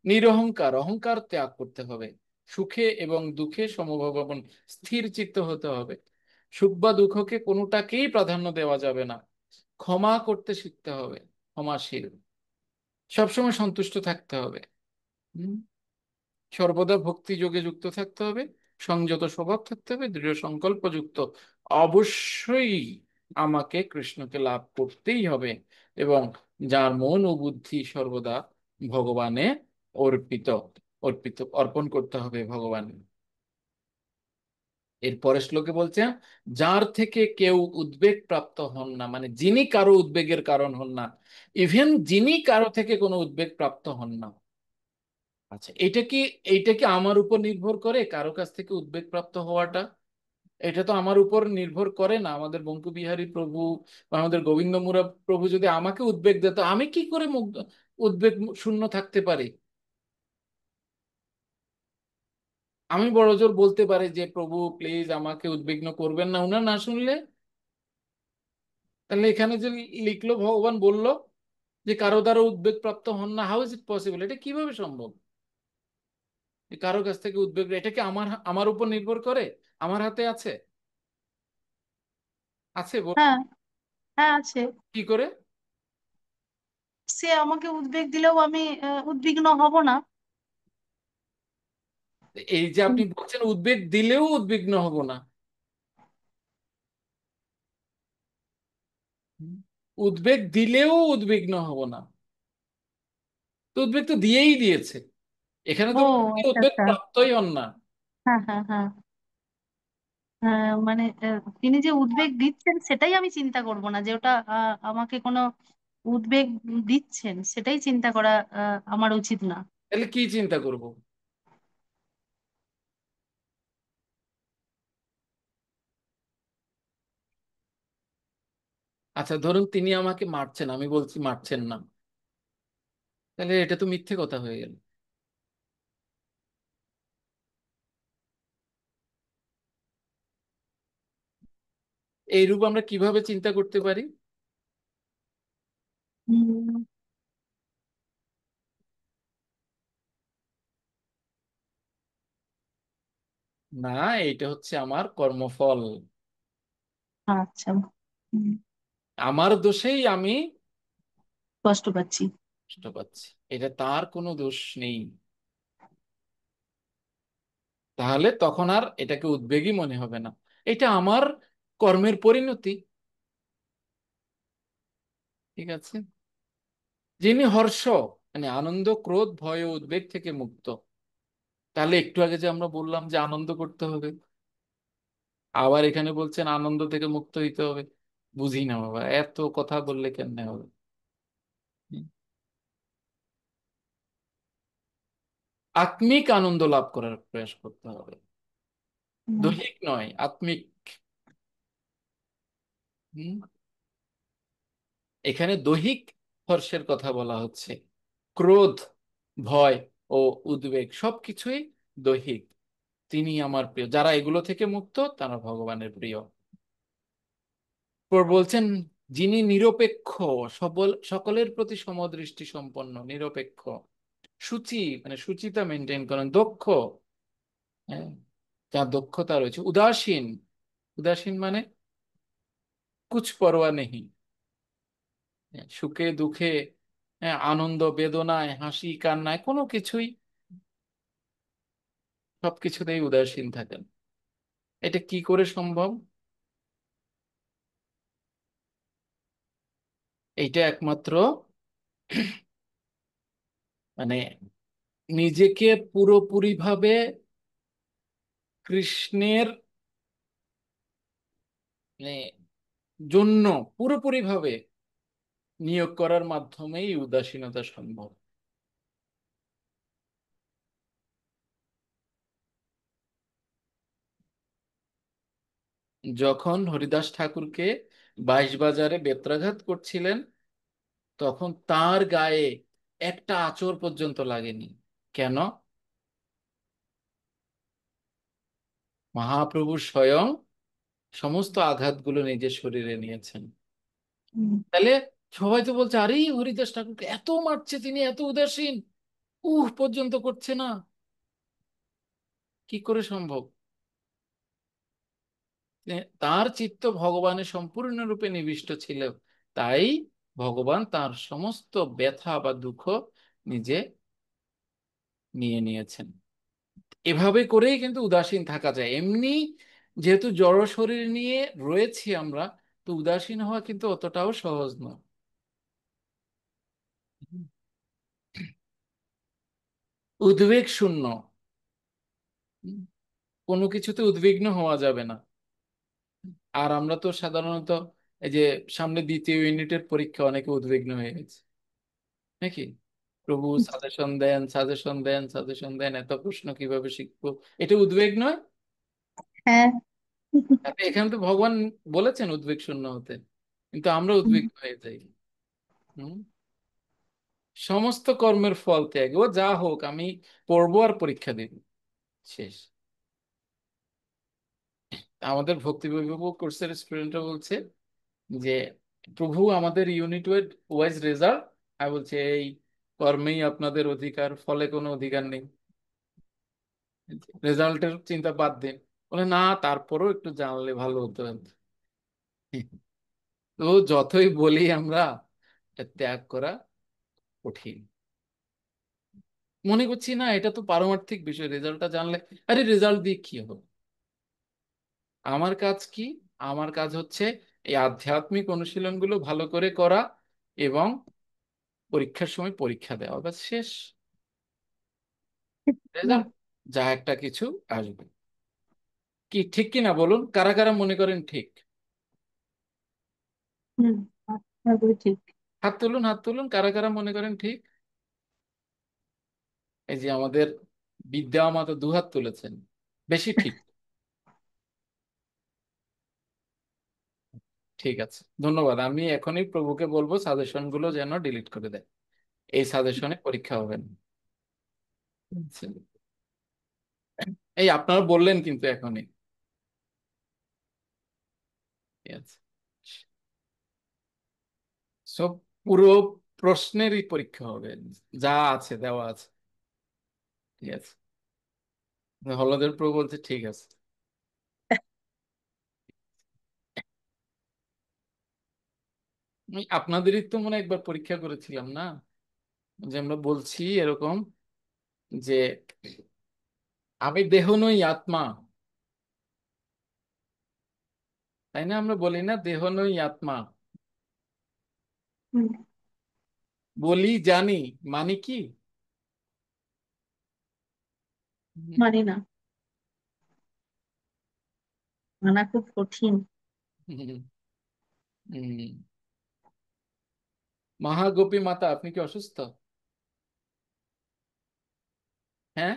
নিরহংকার, অহংকার ত্যাগ করতে হবে। সুখে এবং দুঃখে সমভাবাপন্ন, স্থির চিত্ত হতে হবে। সুখ বা দুঃখকে কোনোটাকেই প্রাধান্য দেওয়া যাবে না। ক্ষমা করতে শিখতে হবে, ক্ষমাশীল। সবসময় সন্তুষ্ট থাকতে হবে। হুম। সর্বদা ভক্তি যোগে যুক্ত থাকতে হবে, সংযত স্বভাব থাকতে হবে, দৃঢ় সংকল্প যুক্ত। অবশ্যই আমাকে কৃষ্ণকে লাভ করতেই হবে, এবং যার মন ও বুদ্ধি সর্বদা ভগবানে অর্পিত, অর্পণ করতে হবে ভগবান। এর পরের শ্লোকে বলছে, যার থেকে কেউ উদ্বেগ প্রাপ্ত হন না, মানে যিনি কারো উদ্বেগের কারণ হন না, ইভেন যিনি কারো থেকে কোনো উদ্বেগ প্রাপ্ত হন না। আচ্ছা, এইটা কি আমার উপর নির্ভর করে কারো কাছ থেকে উদ্বেগ প্রাপ্ত হওয়াটা? এটা তো আমার উপর নির্ভর করে না। আমাদের বঙ্কুবিহারী প্রভু বা আমাদের গোবিন্দ মুরা প্রভু যদি আমাকে উদ্বেগ দিত, আমি কি করে মুগ্ধ উদ্বেগ শূন্য থাকতে পারি? আমি বড় জোর বলতে পারি যে প্রভু প্লিজ আমাকে উদ্বিগ্ন করবেন না, উনার না শুনলে? তাহলে এখানে যে লিখলো, ভগবান বলল যে কারো দ্বারা উদ্বেগ প্রাপ্ত হন না, হাউ ইজ ইট পসিবল? এটা কিভাবে সম্ভব? যে কারো কাছ থেকে উদ্বেগ, এটা কি আমার আমার উপর নির্ভর করে? আমার হাতে আছে? আছে হ্যাঁ, হ্যাঁ আছে। কি করে? সে আমাকে উদ্বেগ দিলেও আমি উদ্বিগ্ন হব না। এই যে আপনি বলছেন উদ্বেগ দিলেও উদ্বিগ্ন হব না, উদ্বেগ দিলেও উদ্বিগ্ন হব না, তো উদ্বেগ তো দিয়েই দিয়েছে। এখানে ও তো বলছে আচ্ছা উদ্বেগ আচ্ছা। প্রাপ্তই হন না। হ্যাঁ হ্যাঁ হ্যাঁ। মানে তিনি যে উদ্বেগ দিচ্ছেন সেটাই আমি চিন্তা করব না, যে ওটা আমাকে কোনো উদ্বেগ দিচ্ছেন সেটাই চিন্তা করা আমার উচিত না। তাহলে কি চিন্তা করব? আচ্ছা, ধরুন তিনি আমাকে মারছেন, আমি বলছি মারছেন না, তাহলে এটা তো মিথ্যে কথা হয়ে গেল। এইরূপ আমরা কিভাবে চিন্তা করতে পারি? হুম, না, এইটা হচ্ছে আমার কর্মফল। আচ্ছা। হুম, আমার দোষেই আমি কষ্ট পাচ্ছি। কষ্ট পাচ্ছি, এটা তার কোনো দোষ নেই। তাহলে তখন আর এটাকে উদ্বেগই মনে হবে না, এটা আমার কর্মের পরিণতি। ঠিক আছে। যিনি হর্ষ, মানে আনন্দ, ক্রোধ, ভয় ও উদ্বেগ থেকে মুক্ত। তাহলে একটু আগে যে আমরা বললাম যে আনন্দ করতে হবে, আবার এখানে বলছেন আনন্দ থেকে মুক্ত হইতে হবে। বুঝি না বাবা, এত কথা বললে কেমনে হবে? আত্মিক আনন্দ লাভ করার প্রয়াস করতে হবে, হুম, দৈহিক নয়, আত্মিক। হুম। এখানে দৈহিক হর্ষের কথা বলা হচ্ছে। ক্রোধ, ভয় ও উদ্বেগ সবকিছুই দৈহিক। তিনি আমার প্রিয়, যারা এগুলো থেকে মুক্ত তারা ভগবানের প্রিয়। পর বলছেন, যিনি নিরপেক্ষ, সকলের প্রতি সমদৃষ্টি সম্পন্ন, নিরপেক্ষ, সূচি মানে শুচিতা মেনটেন করেন, দক্ষ, হ্যাঁ, যার দক্ষতা রয়েছে, উদাসীন, উদাসীন মানে কুছ পরোয়া নেই, হ্যাঁ, সুখে দুঃখে, হ্যাঁ, আনন্দ বেদনায়, হাসি কান্নায়, কোনো কিছুই, সবকিছুতেই উদাসীন থাকেন। এটা কি করে সম্ভব? এইটা একমাত্র মানে নিজেকে পুরোপুরি ভাবে কৃষ্ণের মানে জন্য পুরোপুরি ভাবে নিয়োগ করার মাধ্যমেই উদাসীনতা সম্ভব। যখন হরিদাস ঠাকুরকে বাইশ বাজারে বেত্রাঘাত করছিলেন, তখন তার গায়ে একটা আঁচড় পর্যন্ত লাগেনি। কেন? মহাপ্রভু স্বয়ং সমস্ত আঘাতগুলো নিজের শরীরে নিয়েছেন। তাহলে সবাই তো বলছে, আরে হরিদাস ঠাকুরকে এত মারছে, তিনি এত উদাসীন, পর্যন্ত করছে না, কি করে সম্ভব? তার চিত্ত ভগবানের সম্পূর্ণরূপে নিবিষ্ট ছিল, তাই ভগবান তার সমস্ত ব্যথা বা দুঃখ নিজে নিয়ে নিয়েছেন। এভাবে করেই কিন্তু উদাসীন থাকা যায়। এমনি যেহেতু জড় শরীর নিয়ে রয়েছি আমরা, তো উদাসীন হওয়া কিন্তু অতটাও সহজ নয়। উদ্বেগ শূন্য, কোনো কিছুতে উদ্বিগ্ন হওয়া যাবে না। আর আমরা তো সাধারণত এই যে সামনে দ্বিতীয় ইউনিটের পরীক্ষা, অনেকে উদ্বিগ্ন হয়ে গেছে নাকি? প্রভু সাজেশন দেন, সাজেশন দেন, সাজেশন দেন, এত প্রশ্ন কিভাবে শিখবো, এটা উদ্বেগ নয়? হ্যাঁ। তাহলে এখানে তো ভগবান বলেছেন উদ্বেগ শূন্য হতে, কিন্তু আমরা উদ্বিগ্ন হয়ে যাই। হুম। সমস্ত কর্মের ফল ত্যাগ, ও যা হোক, আমি পড়বো আর পরীক্ষা দিব, শেষ। আমাদের ভক্তি বৈভব কোর্সের স্টুডেন্টরা বলছে যে প্রভু আমাদের ইউনিট ওয়াইজ রেজাল্ট, আমি বলছি এই কর্মেই আপনাদের অধিকার, ফলে কোনো অধিকার নেই, রেজাল্টের চিন্তা বাদ দিন। বলে না, তারপরেও একটু জানলে ভালো হতো। তো যতই বলি আমরা, এটা ত্যাগ করা কঠিন। মনে করছি না এটা তো পারমার্থিক বিষয়, রেজাল্টটা জানলে, আরে রেজাল্ট দিয়ে কি হবে? আমার কাজ কি? আমার কাজ হচ্ছে এই আধ্যাত্মিক অনুশীলনগুলো ভালো করে করা এবং পরীক্ষার সময় পরীক্ষা দেওয়া, ব্যাস, শেষ। রেজাল্ট যা একটা কিছু আসবে। কি ঠিক কি না বলুন, কারা কারা মনে করেন ঠিক? হুম, একদমই ঠিক। হাত তুলুন, হাত তুলুন, কারা কারা মনে করেন ঠিক? এই যে আমাদের বিদ্যা মাতা দুহাত তুলেছেন, বেশি ঠিক। ঠিক আছে, ধন্যবাদ। আমি এখনই প্রভুকে বলবো সাজেশন গুলো যেন ডিলিট করে দেয়, এই সাজেশনে পরীক্ষা হবে না। আচ্ছা। এই আপনারা বললেন কিন্তু এখনই, ঠিক আছে। সব পুরো প্রশ্নেরই পরীক্ষা হবে, যা আছে দেওয়া আছে, ঠিক আছে। হলদের প্রভু বলছে ঠিক আছে। আপনাদেরই তো মনে হয় একবার পরীক্ষা করেছিলাম না, যে আমরা বলছি এরকম যে আমি দেহ নই আত্মা, তাই না? আমরা বলি না দেহ নই আত্মা? হুম, বলি, জানি, মানে কি? মানি না, মানা খুব কঠিন। হুম। মহাগোপী মাতা, আপনি কি অসুস্থ? হ্যাঁ,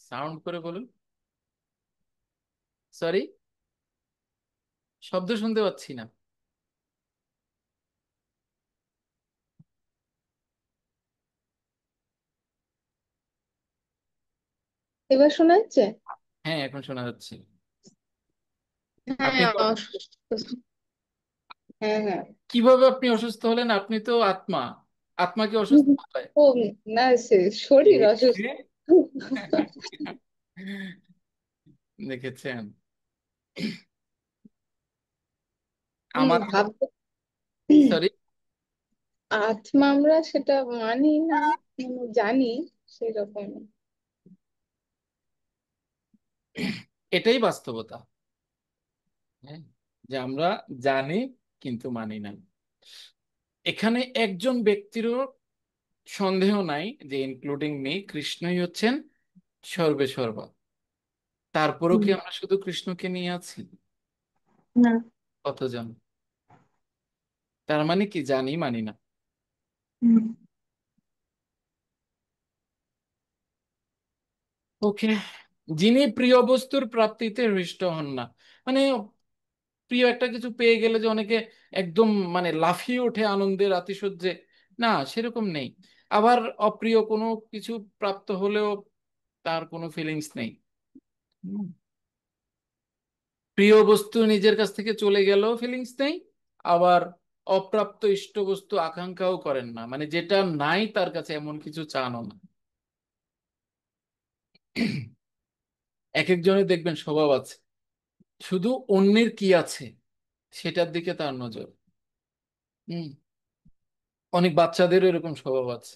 সাউন্ড করে বলুন। সরি, শব্দ শুনতে পাচ্ছি না। এবার শোনা যাচ্ছে? হ্যাঁ, এখন শোনা যাচ্ছে। আপনি হ্যাঁ, তো অসুস্থ। হ্যাঁ, হ্যাঁ। কিভাবে আপনি অসুস্থ হলেন? আপনি তো আত্মা, আত্মা কি অসুস্থ হয়? ও, না, শরীর এ, অসুস্থ। দেখেছেন? আমি আমার, ভাবতে সরি, আত্মা আমরা সেটা মানি না, মানে জানি সেরকম। এটাই বাস্তবতা, হ্যাঁ, যে আমরা জানি কিন্তু মানি না। এখানে একজন ব্যক্তিরও সন্দেহ নাই যে ইনক্লুডিং মি, কৃষ্ণই হচ্ছেন সর্বে সর্বা। তারপরও কি হুম, আমরা শুধু কৃষ্ণকে নিয়ে আছি? না। কতজন? তার মানে কি জানি মানি না? হুম, ওকে। যিনি প্রিয় বস্তুর প্রাপ্তিতে হৃষ্ট হন না, মানে প্রিয় একটা কিছু পেয়ে গেলে যে অনেকে একদম মানে লাফিয়ে ওঠে আনন্দের আতিশয্যে, না সেরকম নেই। আবার অপ্রিয় কোনো কিছু প্রাপ্ত হলেও তার কোনো ফিলিংস নেই। হুম। প্রিয় বস্তু নিজের কাছ থেকে চলে গেলেও ফিলিংস নেই, আবার অপ্রাপ্ত ইষ্ট বস্তু আকাঙ্ক্ষাও করেন না, মানে যেটা নাই তার কাছে এমন কিছু চানও না। এক একজনের দেখবেন স্বভাব আছে, শুধু অন্যের কি আছে সেটার দিকে তার নজর। হুম। অনেক বাচ্চাদেরও এরকম স্বভাব আছে,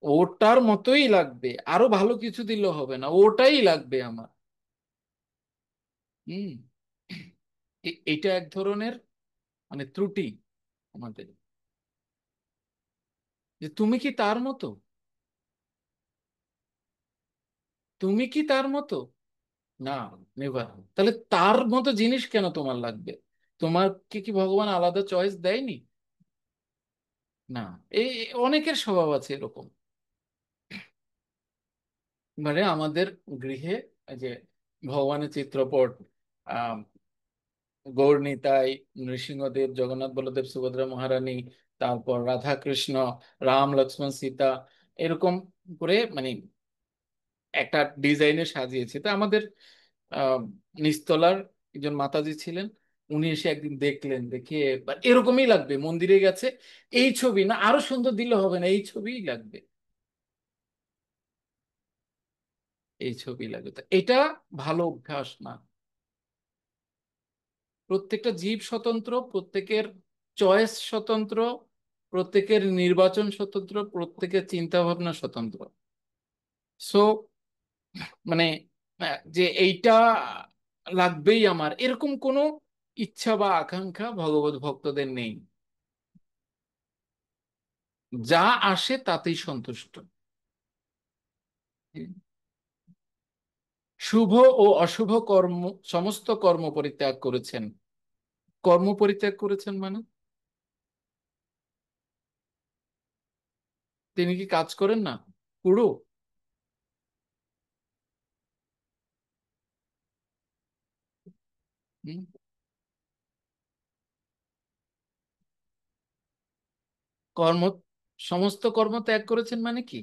ওটার মতোই লাগবে, আরো ভালো কিছু দিলেও হবে না, ওটাই লাগবে আমার। হুম। এটা এক ধরনের মানে ত্রুটি আমাদের, যে তুমি কি তার মতো, তুমি কি তার মতো, না, নেভার। তাহলে তার মতো জিনিস কেন তোমার লাগবে? তোমাকে কি ভগবান আলাদা চয়েস দেয়নি? না। এই অনেকের স্বভাব আছে এরকম। মানে আমাদের গৃহে এই যে ভগবানের চিত্রপট, আহ গৌরনীতাই, নৃসিংহদেব, জগন্নাথ বলদেব সুভদ্রা মহারানী, তারপর রাধা কৃষ্ণ, রাম লক্ষ্মণ সীতা, এরকম করে মানে একটা ডিজাইনে সাজিয়েছে। তা আমাদের আহ নিচতলার একজন মাতাজি ছিলেন, উনি এসে একদিন দেখলেন, দেখে এরকমই লাগবে, মন্দিরে গেছে, এই ছবি না, আরো সুন্দর দিলে হবে না, এই ছবিই লাগবে, এই ছবি লাগবে। তা এটা ভালো অভ্যাস না। প্রত্যেকটা জীব স্বতন্ত্র, প্রত্যেকের চয়েস স্বতন্ত্র, প্রত্যেকের নির্বাচন স্বতন্ত্র, প্রত্যেকের চিন্তা ভাবনা স্বতন্ত্র। সো মানে যে এইটা লাগবেই আমার, এরকম কোনো ইচ্ছা বা আকাঙ্ক্ষা ভগবত ভক্তদের নেই। যা আসে তাতেই সন্তুষ্ট। শুভ ও অশুভ কর্ম, সমস্ত কর্ম পরিত্যাগ করেছেন। কর্ম পরিত্যাগ করেছেন মানে তিনি কি কাজ করেন না? পুরো হুম, কর্ম, সমস্ত কর্ম ত্যাগ করেছেন মানে কি?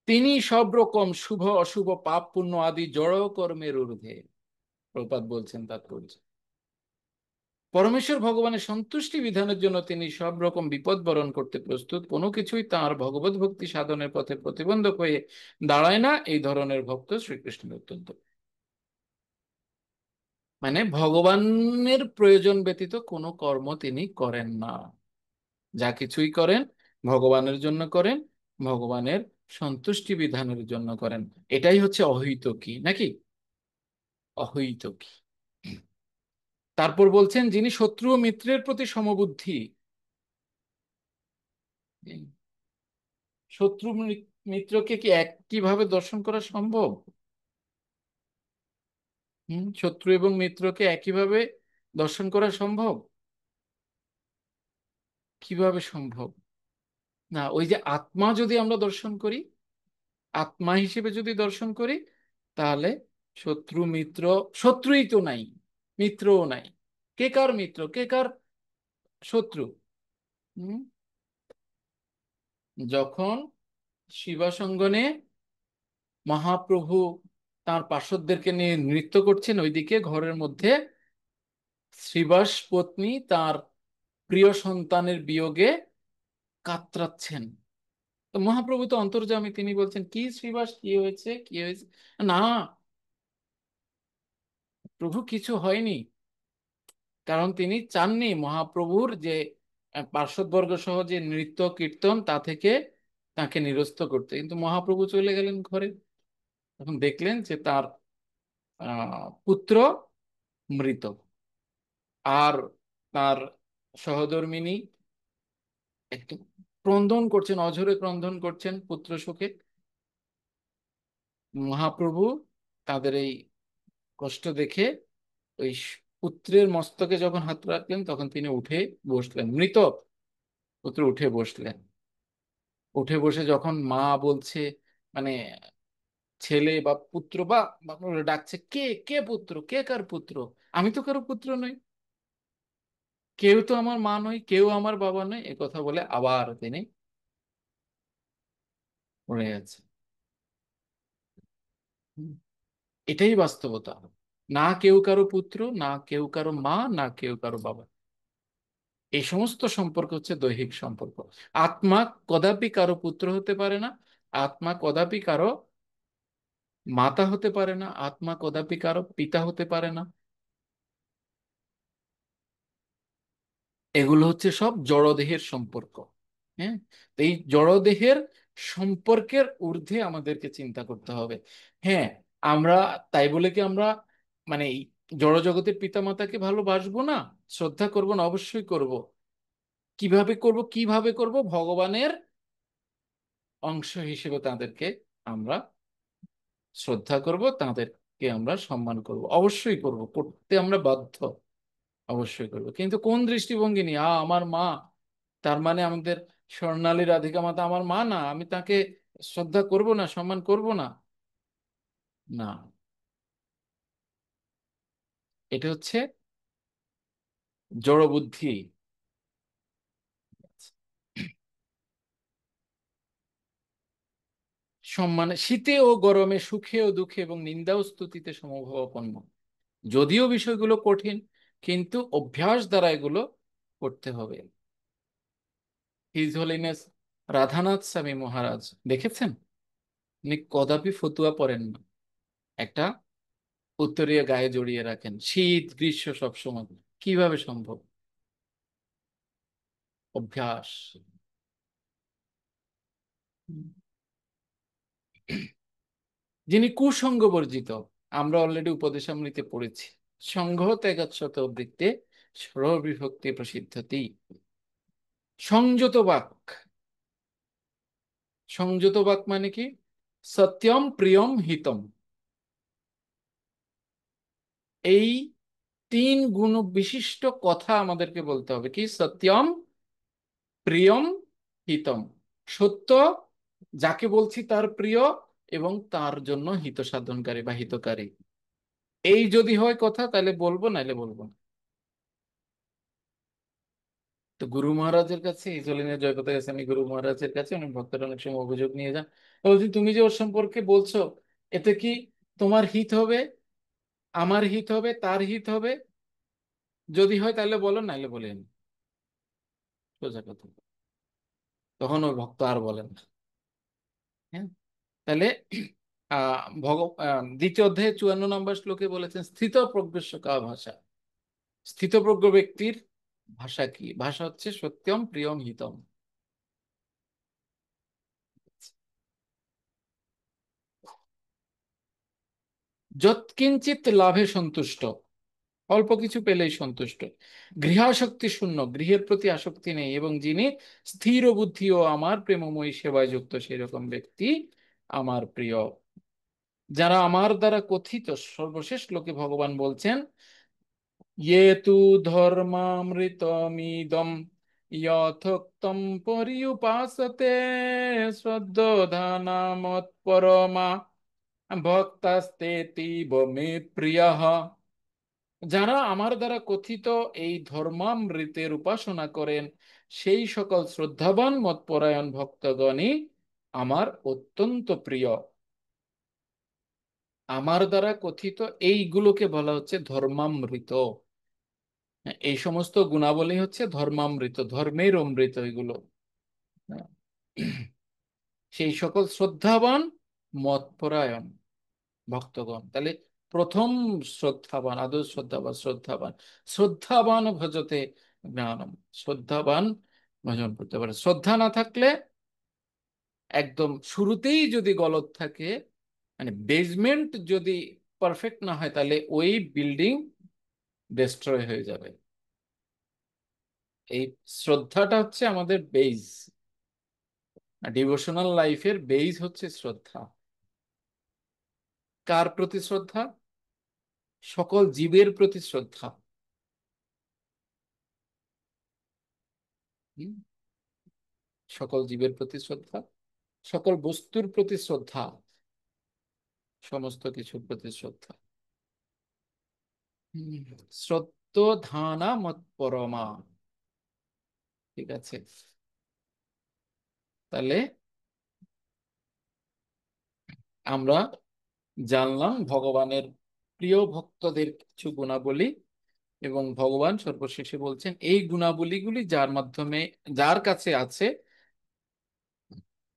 তিনি সব রকম শুভ অশুভ পাপ পুণ্য আদি জড় কর্মের ঊর্ধ্বে। প্রপাত বলছেন তাৎপর্য, পরমেশ্বর ভগবানের সন্তুষ্টি বিধানের জন্য তিনি সব রকম বিপদ বরণ করতে প্রস্তুত, কোনো কিছুই তাঁর ভগবত ভক্তি সাধনের পথে প্রতিবন্ধক হয়ে দাঁড়ায় না। এই ধরনের ভক্ত শ্রীকৃষ্ণের অত্যন্ত, মানে ভগবানের প্রয়োজন ব্যতীত কোনো কর্ম তিনি করেন না, যা কিছুই করেন ভগবানের জন্য করেন, ভগবানের সন্তুষ্টি বিধানের জন্য করেন। এটাই হচ্ছে অহৈতুকী, নাকি? অহৈতুকী। তারপর বলছেন যিনি শত্রু ও মিত্রের প্রতি সমবুদ্ধি। শত্রু মিত্রকে কি একইভাবে দর্শন করা সম্ভব? শত্রু এবং মিত্রকে একইভাবে দর্শন করা সম্ভব? কিভাবে সম্ভব? না, ওই যে আত্মা যদি আমরা দর্শন করি, আত্মা হিসেবে যদি দর্শন করি, তাহলে শত্রু মিত্র, শত্রুই তো নাই, মিত্রও নাই, কে কার মিত্র, কে কার শত্রু? হুম? যখন শিবাসঙ্গনে মহাপ্রভু তার পার্শ্বদেরকে নিয়ে নৃত্য করছেন, ওইদিকে ঘরের মধ্যে শ্রীবাস পত্নী তার প্রিয় সন্তানের বিয়োগে কাতরাচ্ছেন। তো মহাপ্রভু তো অন্তর্যামী, তিনি বলছেন কি শ্রীবাস, কি হয়েছে, কি হয়েছে? না, প্রভু কিছু হয়নি, কারণ তিনি চাননি মহাপ্রভুর যে পার্শ্বদবর্গ সহ যে নৃত্য কীর্তন তা থেকে তাকে নিরস্ত করতে। কিন্তু মহাপ্রভু চলে গেলেন ঘরে, তখন দেখলেন যে তার পুত্র মৃত, আর তার সহধর্মিণী একটু ক্রন্দন করছেন, অঝরে ক্রন্দন করছেন পুত্র শোকে। মহাপ্রভু তাদের এই কষ্ট দেখে ওই পুত্রের মস্তকে যখন হাত রাখলেন, তখন তিনি উঠে বসলেন, মৃত পুত্র উঠে বসলেন। উঠে বসে যখন মা বলছে, মানে ছেলে বা পুত্র বা বা বলে ডাকছে, কে কে পুত্র, কে কার পুত্র? আমি তো কারো পুত্র নই, কেউ তো আমার মা নয়, কেউ আমার বাবা নয়, এ কথা বলে আবার তিনি পড়ে গেছে। হুম, এটাই বাস্তবতা। না কেউ কারো পুত্র, না কেউ কারো মা, না কেউ কারো বাবা। এই সমস্ত সম্পর্ক হচ্ছে দৈহিক সম্পর্ক। আত্মা কদাপি কারো পুত্র হতে পারে না, আত্মা কদাপি কারো মাতা হতে পারে না, আত্মা কদাপি কারো পিতা হতে পারে না। এগুলো হচ্ছে সব জড়দেহের সম্পর্ক। হ্যাঁ, তো এই জড়দেহের সম্পর্কের ঊর্ধ্বে আমাদেরকে চিন্তা করতে হবে। হ্যাঁ, আমরা তাই বলে কি আমরা মানে এই জড়জগতের পিতামাতাকে ভালোবাসবো না, শ্রদ্ধা করব না? অবশ্যই করব। কিভাবে করব? কিভাবে করব? ভগবানের অংশ হিসেবে তাদেরকে আমরা শ্রদ্ধা করব, তাদেরকে আমরা সম্মান করব, অবশ্যই করব, করতে আমরা বাধ্য, অবশ্যই করব। কিন্তু কোন দৃষ্টিভঙ্গি নিয়ে? আমার মা, তার মানে আমাদের স্বর্ণালী রাধিকা মাতা আমার মা না, আমি তাকে শ্রদ্ধা করব না, সম্মান করব না? না, এটা হচ্ছে জড় বুদ্ধি। সম্মানে শীতে ও গরমে, সুখে ও দুঃখে এবং নিন্দা ও স্তুতিতে সমভাবাপন্ন। যদিও বিষয়গুলো কঠিন, কিন্তু অভ্যাস দ্বারা এগুলো করতে হবে। হিজ হোলিনেস রাধানাথ স্বামী মহারাজ দেখেছেন, উনি কদাপি ফতুয়া পরেন না, একটা উত্তরীয় গায়ে জড়িয়ে রাখেন, শীত গ্রীষ্ম সব সময়। কিভাবে সম্ভব? অভ্যাস। যিনি কুসঙ্গ বর্জিত, আমরা অলরেডি উপদেশামৃতে পড়েছি, সংঘ ত্যাগচ্যত বৃত্তে সর্ববিভক্তি প্রসিদ্ধতি। সংযত বাক, সংযত বাক মানে কি? সত্যম প্রিয়ম হিতম, এই তিন গুণ বিশিষ্ট কথা আমাদেরকে বলতে হবে। কি? সত্যম প্রিয়ম হিতম, সত্য, যাকে বলছি তার প্রিয় এবং তার জন্য হিত সাধনকারী বা হিতকারী। এই যদি হয় কথা, তাহলে বলবো, নাইলে বলবো না। তো গুরু মহারাজের কাছে, ইসলিনের জয়কথা গেছে, আমি গুরু মহারাজের কাছে, অনেক ভক্তরা অনেক সময় অভিযোগ নিয়ে যান, বলছি তুমি যে ওর সম্পর্কে বলছো, এতে কি তোমার হিত হবে, আমার হিত হবে, তার হিত হবে? যদি হয় তাহলে বলো, নাইলে বলেন। সোজা কথা। তখন ওই ভক্ত আর বলেন না। হ্যাঁ, তাহলে দ্বিতীয় অধ্যায়ে 54 নম্বর শ্লোকে বলেছেন স্থিতপ্রজ্ঞস্য কা ভাষা। স্থিতপ্রজ্ঞ ব্যক্তির ভাষা কি? ভাষা হচ্ছে সত্যম প্রিয়ম হিতম। যৎকিঞ্চিত লাভে সন্তুষ্ট, অল্প কিছু পেলেই সন্তুষ্ট। গৃহাসক্তি শূন্য, গৃহের প্রতি আসক্তি নেই, এবং যিনি স্থির বুদ্ধি ও আমার প্রেমময়ী সেবায় যুক্ত, সেরকম ব্যক্তি আমার প্রিয়। যারা আমার দ্বারা কথিত, সর্বশেষ লোকে ভগবান বলছেন, ये तु धर्मामृतमिदं यथोक्तं पर्युपासते श्रद्धोधाना मत्परमा ভক্তাস্তেতিব মে প্রিয়ঃ। যারা আমার দ্বারা কথিত এই ধর্মামৃতের উপাসনা করেন, সেই সকল শ্রদ্ধাবান মতপরায়ণ ভক্তগণই আমার অত্যন্ত প্রিয়। আমার দ্বারা কথিত এইগুলোকে বলা হচ্ছে ধর্মামৃত। এই সমস্ত গুণাবলী হচ্ছে ধর্মামৃত, ধর্মের অমৃত এগুলো। সেই সকল শ্রদ্ধাবান মতপরায়ণ ভক্তগণ। তাহলে প্রথম শ্রদ্ধাবান, আদৌ শ্রদ্ধাবান, শ্রদ্ধাবান, শ্রদ্ধাবান ভজতে জ্ঞানম, শ্রদ্ধাবান ভজন করতে পারে। শ্রদ্ধা না থাকলে, একদম শুরুতেই যদি গলদ থাকে, মানে বেসমেন্ট যদি পারফেক্ট না হয়, তাহলে ওই বিল্ডিং ডিস্ট্রয় হয়ে যাবে। এই শ্রদ্ধাটা হচ্ছে আমাদের বেজ, ডিভোশনাল লাইফের বেজ হচ্ছে শ্রদ্ধা। কার প্রতি শ্রদ্ধা? সকল জীবের প্রতি শ্রদ্ধা। হুম? সকল জীবের প্রতি শ্রদ্ধা, সকল বস্তুর প্রতি শ্রদ্ধা। সমস্ত কিছুর প্রতি শ্রদ্ধা। শ্রদ্ধ ধানা মৎপরমা। ঠিক আছে, তাহলে আমরা জানলাম ভগবানের প্রিয় ভক্তদের কিছু গুণাবলী, এবং ভগবান সর্বশেষে বলছেন এই গুণাবলীগুলি যার মাধ্যমে, যার কাছে আছে,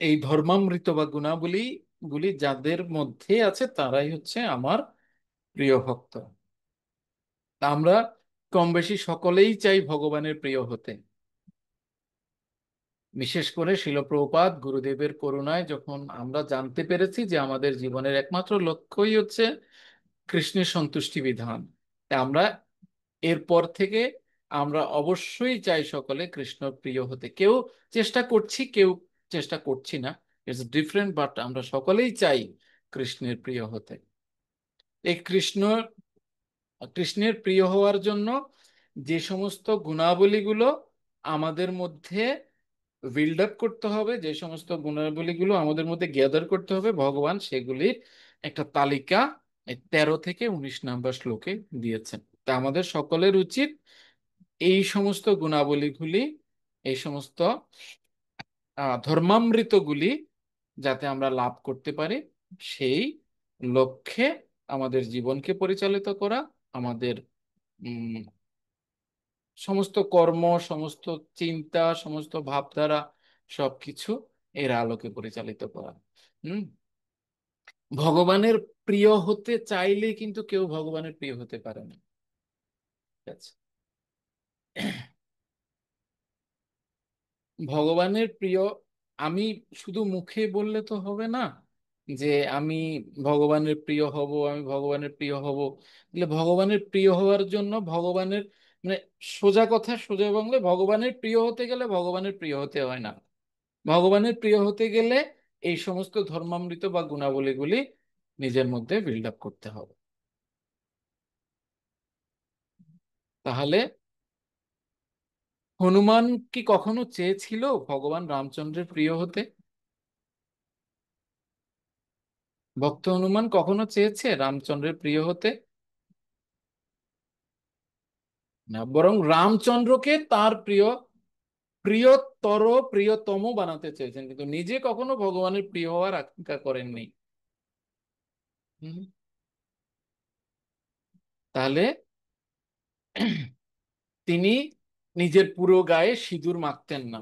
এই ধর্মামৃত বা গুণাবলী গুলি যাদের মধ্যে আছে তারাই হচ্ছে আমার প্রিয় ভক্ত। তা আমরা কম বেশি সকলেই চাই ভগবানের প্রিয় হতে। বিশেষ করে শিল প্রভুপাদ গুরুদেবের করুণায় যখন আমরা জানতে পেরেছি যে আমাদের জীবনের একমাত্র লক্ষ্যই হচ্ছে কৃষ্ণের সন্তুষ্টি বিধান, তাই আমরা এরপর থেকে আমরা অবশ্যই চাই সকলে কৃষ্ণ প্রিয় হতে। কেউ চেষ্টা করছি, কেউ চেষ্টা করছি না, ইটস ডিফারেন্ট, বাট আমরা সকলেই চাই কৃষ্ণের প্রিয় হতে। এই কৃষ্ণের প্রিয় হওয়ার জন্য যে সমস্ত গুণাবলীগুলো আমাদের মধ্যে বিল্ড আপ করতে হবে, যে সমস্ত গুণাবলীগুলো আমাদের মধ্যে গ্যাদার করতে হবে, ভগবান সেগুলির একটা তালিকা 13 থেকে 19 নম্বর শ্লোকে দিয়েছেন। তা আমাদের সকলের উচিত এই সমস্ত গুণাবলীগুলি, এই সমস্ত ধর্মামৃতগুলি যাতে আমরা লাভ করতে পারি, সেই লক্ষ্যে আমাদের জীবনকে পরিচালিত করা, আমাদের সমস্ত কর্ম, সমস্ত চিন্তা, সমস্ত ভাবধারা সবকিছু এর আলোকে পরিচালিত করা। হুম ভগবানের প্রিয় হতে চাইলে কিন্তু কেউ ভগবানের প্রিয় হতে পারে না। ঠিক আছে, ভগবানের প্রিয় আমি শুধু মুখে বললে তো হবে না যে আমি ভগবানের প্রিয় হব, আমি ভগবানের প্রিয় হব। তাহলে ভগবানের প্রিয় হওয়ার জন্য ভগবানের, মানে সোজা কথা, সোজা বাংলায়, ভগবানের প্রিয় হতে গেলে ভগবানের প্রিয় হতে হয় না। ভগবানের প্রিয় হতে গেলে এই সমস্ত ধর্মামৃত বা গুণাবলীগুলি নিজের মধ্যে বিল্ড আপ করতে হবে। তাহলে হনুমান কি কখনো চেয়েছিল ভগবান রামচন্দ্রের প্রিয় হতে? ভক্ত হনুমান কখনো চেয়েছে রামচন্দ্রের প্রিয় হতে? না, বরং রামচন্দ্রকে তার প্রিয়তর, প্রিয়তম বানাতে চেয়েছেন, কিন্তু নিজে কখনো ভগবানের প্রিয় হওয়ার আকাঙ্ক্ষা করেননি। হুম, তাহলে তিনি নিজের পুরো গায়ে সিঁদুর মাখতেন না।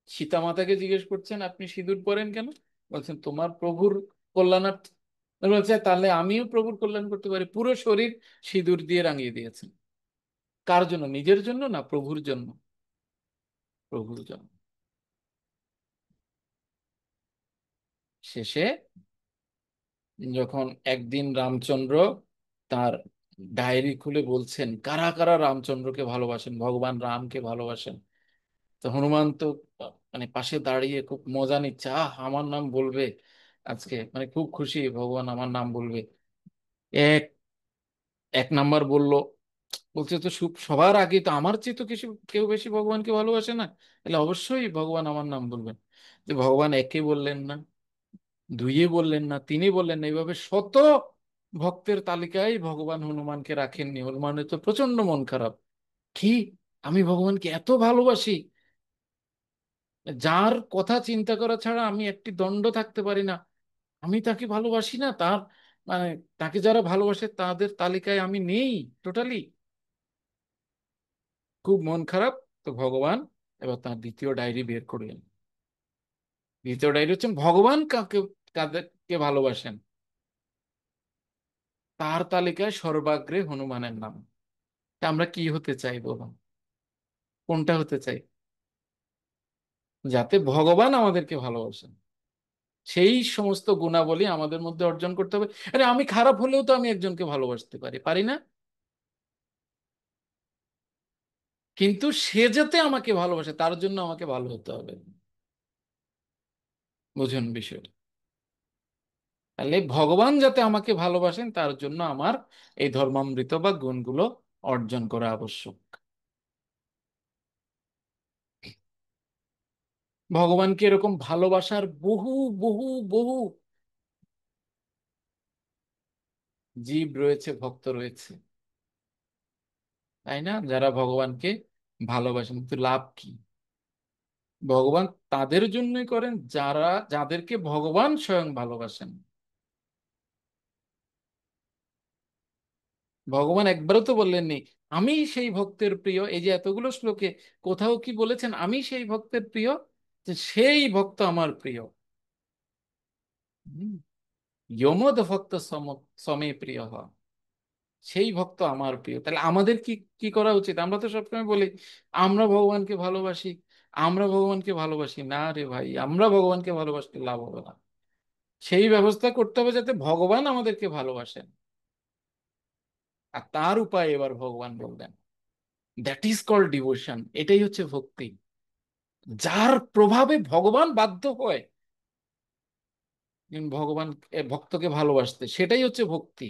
সীতা মাতাকে জিজ্ঞেস করছেন আপনি সিঁদুর পরেন কেন? বলছেন তোমার প্রভুর কল্যাণার্থে। বলছে তাহলে আমিও প্রভুর কল্যাণ করতে পারি। পুরো শরীর সিঁদুর দিয়ে রাঙিয়ে দিয়েছেন। কার জন্য? নিজের জন্য না, প্রভুর জন্য। প্রভুর জন্য। শেষে যখন একদিন রামচন্দ্র তার ডায়েরি খুলে বলছেন কারা কারা রামচন্দ্রকে ভালোবাসেন, ভগবান রামকে ভালোবাসেন, তো হনুমান তো মানে পাশে দাঁড়িয়ে খুব মজা নিচ্ছে, আমার নাম বলবে আজকে, মানে খুব খুশি ভগবান আমার নাম বলবে। এক এক নাম্বার বলল, বলছে তো সবার আগে তো আমার চেয়ে তো কিছু কেউ বেশি ভগবানকে ভালোবাসে না, তাহলে অবশ্যই ভগবান আমার নাম বলবেন। যে ভগবান একে বললেন না, দুইয়ে বললেন না, তিনি বললেন না, এইভাবে শত ভক্তের তালিকায় ভগবান হনুমানকে রাখেননি। হনুমানের তো প্রচন্ড মন খারাপ, কি আমি ভগবানকে এত ভালোবাসি, যার কথা চিন্তা করা ছাড়া আমি একটি দণ্ড থাকতে পারি না, আমি তাকে ভালোবাসি না, তার মানে তাকে যারা ভালোবাসে তাদের তালিকায় আমি নেই টোটালি। খুব মন খারাপ। তো ভগবান এবার তার দ্বিতীয় ডায়েরি বের করলেন। দ্বিতীয় ডায়েরি হচ্ছে ভগবান কাকে কাদেরকে ভালোবাসেন, তার তালিকায় সর্বাগ্রে হনুমানের নাম। তা আমরা কি হতে চাই বলুন? কোনটা হতে চাই? যাতে ভগবান আমাদেরকে ভালোবাসেন সেই সমস্ত গুণাবলী আমাদের মধ্যে অর্জন করতে হবে। আরে আমি খারাপ হলেও তো আমি একজনকে ভালোবাসতে পারি, পারি না? কিন্তু সে যাতে আমাকে ভালোবাসে তার জন্য আমাকে ভালো হতে হবে। বুঝুন বিষয়টা। তাহলে ভগবান যাতে আমাকে ভালোবাসেন তার জন্য আমার এই ধর্মামৃত বা গুণগুলো অর্জন করা আবশ্যক। ভগবানকে এরকম ভালোবাসার বহু বহু বহু জীব রয়েছে, ভক্ত রয়েছে, তাই না, যারা ভগবানকে ভালোবাসেন। কিন্তু লাভ কি? ভগবান তাদের জন্যই করেন যাদেরকে ভগবান স্বয়ং ভালোবাসেন। ভগবান একবারও তো বললেননি আমি সেই ভক্তের প্রিয়। এই যে এতগুলো শ্লোকে কোথাও কি বলেছেন আমি সেই ভক্তের প্রিয়, যে সেই ভক্ত আমার প্রিয়? হুম। যমদ ভক্ত সমে প্রিয় হয়, সেই ভক্ত আমার প্রিয়। তাহলে আমাদের কি কি করা উচিত? আমরা তো সবসময় বলি আমরা ভগবানকে ভালোবাসি, আমরা ভগবানকে ভালোবাসি। না রে ভাই, আমরা ভগবানকে ভালোবাসতে লাভ হবে না। সেই ব্যবস্থা করতে হবে যাতে ভগবান আমাদেরকে ভালোবাসেন। আর তার উপায় এবার ভগবান বললেন, দ্যাট ইজ কল্ড ডিভোশন। এটাই হচ্ছে ভক্তি, যার প্রভাবে ভগবান বাধ্য হয় ভগবান ভক্তকে ভালোবাসতে। সেটাই হচ্ছে ভক্তি।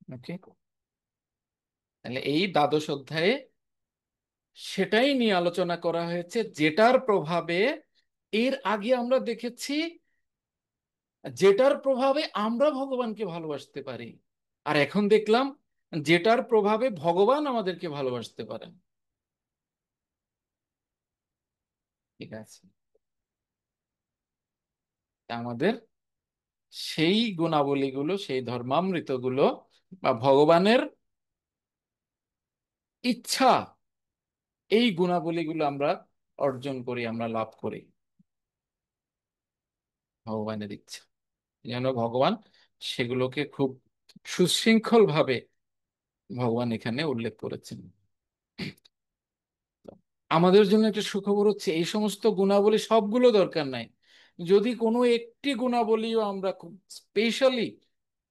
ওকে, তাহলে এই দ্বাদশ অধ্যায়ে সেটাই নিয়ে আলোচনা করা হয়েছে, যেটার প্রভাবে এর আগে আমরা দেখেছি যেটার প্রভাবে আমরা ভগবানকে ভালোবাসতে পারি, আর এখন দেখলাম যেটার প্রভাবে ভগবান আমাদেরকে ভালোবাসতে পারেন। ঠিক আছে, তা আমাদের সেই গুণাবলীগুলো, সেই ধর্মামৃতগুলো বা ভগবানের ইচ্ছা, এই গুণাবলীগুলো আমরা অর্জন করি, আমরা লাভ করি। ভগবানের ইচ্ছা যেন ভগবান সেগুলোকে খুব সুশৃঙ্খল ভাবে ভগবান এখানে উল্লেখ করেছেন। আমাদের জন্য একটা সুখবর হচ্ছে এই সমস্ত গুণাবলী সবগুলো দরকার নাই। যদি কোনো একটি গুণাবলীও আমরা খুব স্পেশালি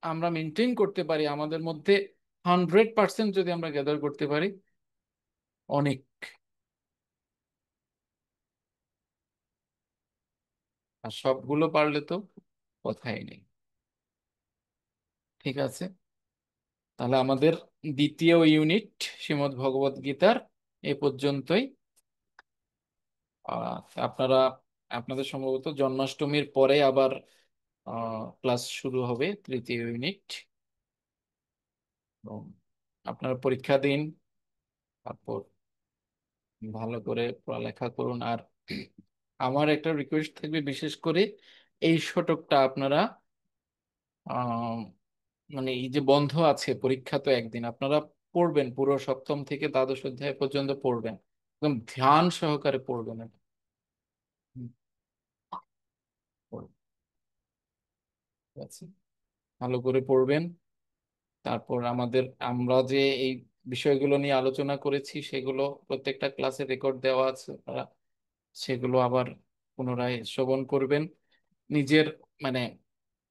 আমরা মেনটেন করতে পারি, আমাদের মধ্যে 100% যদি আমরা গ্যাদার করতে পারি, অনেক। আর সবগুলো পারলে তো কথাই নেই। ঠিক আছে, তাহলে আমাদের দ্বিতীয় ইউনিট শ্রীমদ্ ভগবদ গীতার এ পর্যন্তই। আপনারা আপনাদের সম্ভবত জন্মাষ্টমীর পরে আবার ক্লাস শুরু হবে, তৃতীয় ইউনিট। আপনারা পরীক্ষা দিন, তারপর ভালো করে পড়ালেখা করুন। আর আমার একটা রিকোয়েস্ট থাকবে, বিশেষ করে এই শতকটা আপনারা আহ মানে এই যে বন্ধ আছে পরীক্ষা, তো একদিন আপনারা পড়বেন, পুরো সপ্তম থেকে দ্বাদশ অধ্যায় পর্যন্ত পড়বেন, একদম ধ্যান সহকারে পড়বেন এটা। হুম, পড়বেন। ঠিক আছে, ভালো করে পড়বেন। তারপর আমরা যে এই বিষয়গুলো নিয়ে আলোচনা করেছি সেগুলো প্রত্যেকটা ক্লাসে রেকর্ড দেওয়া আছে, আপনারা সেগুলো আবার পুনরায় শ্রবণ করবেন। নিজের মানে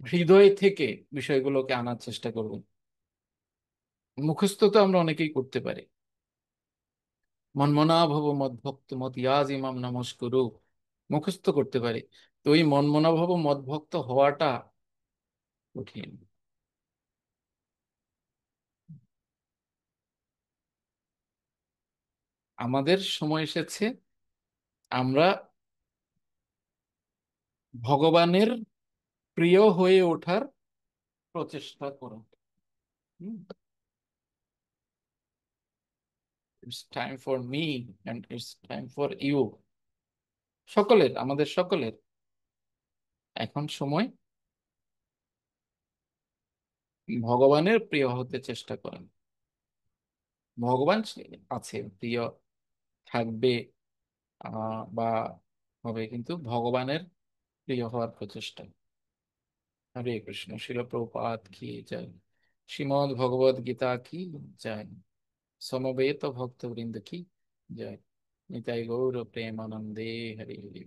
হৃদয় থেকে বিষয়গুলোকে আনার চেষ্টা করবেন। মুখস্থ তো আমরা অনেকেই করতে পারি, মনমনা ভব মদ্ভক্ত মত ইয়াজ ইমাম নমস্কুরু, মুখস্থ করতে পারি। তো ওই মনমনা ভব মদ্ভক্ত হওয়াটা কঠিন। আমাদের সময় এসেছে আমরা ভগবানের প্রিয় হয়ে ওঠার প্রচেষ্টা করুন। It's time for me and it's time for you. সকলের, আমাদের সকলের এখন সময় ভগবানের প্রিয় হতে চেষ্টা করেন। ভগবান আছে, প্রিয় থাকবে, বা হবে, কিন্তু ভগবানের প্রিয় হওয়ার প্রচেষ্টা। হরে কৃষ্ণ। শিল প্রভুপাদ কি জয়। শ্রীমদ্ ভগবদ গীতা কি জয়। সমবেত ভক্তবৃন্দ কি জয়। নিতাই গৌর প্রেমানন্দে হরি হরি।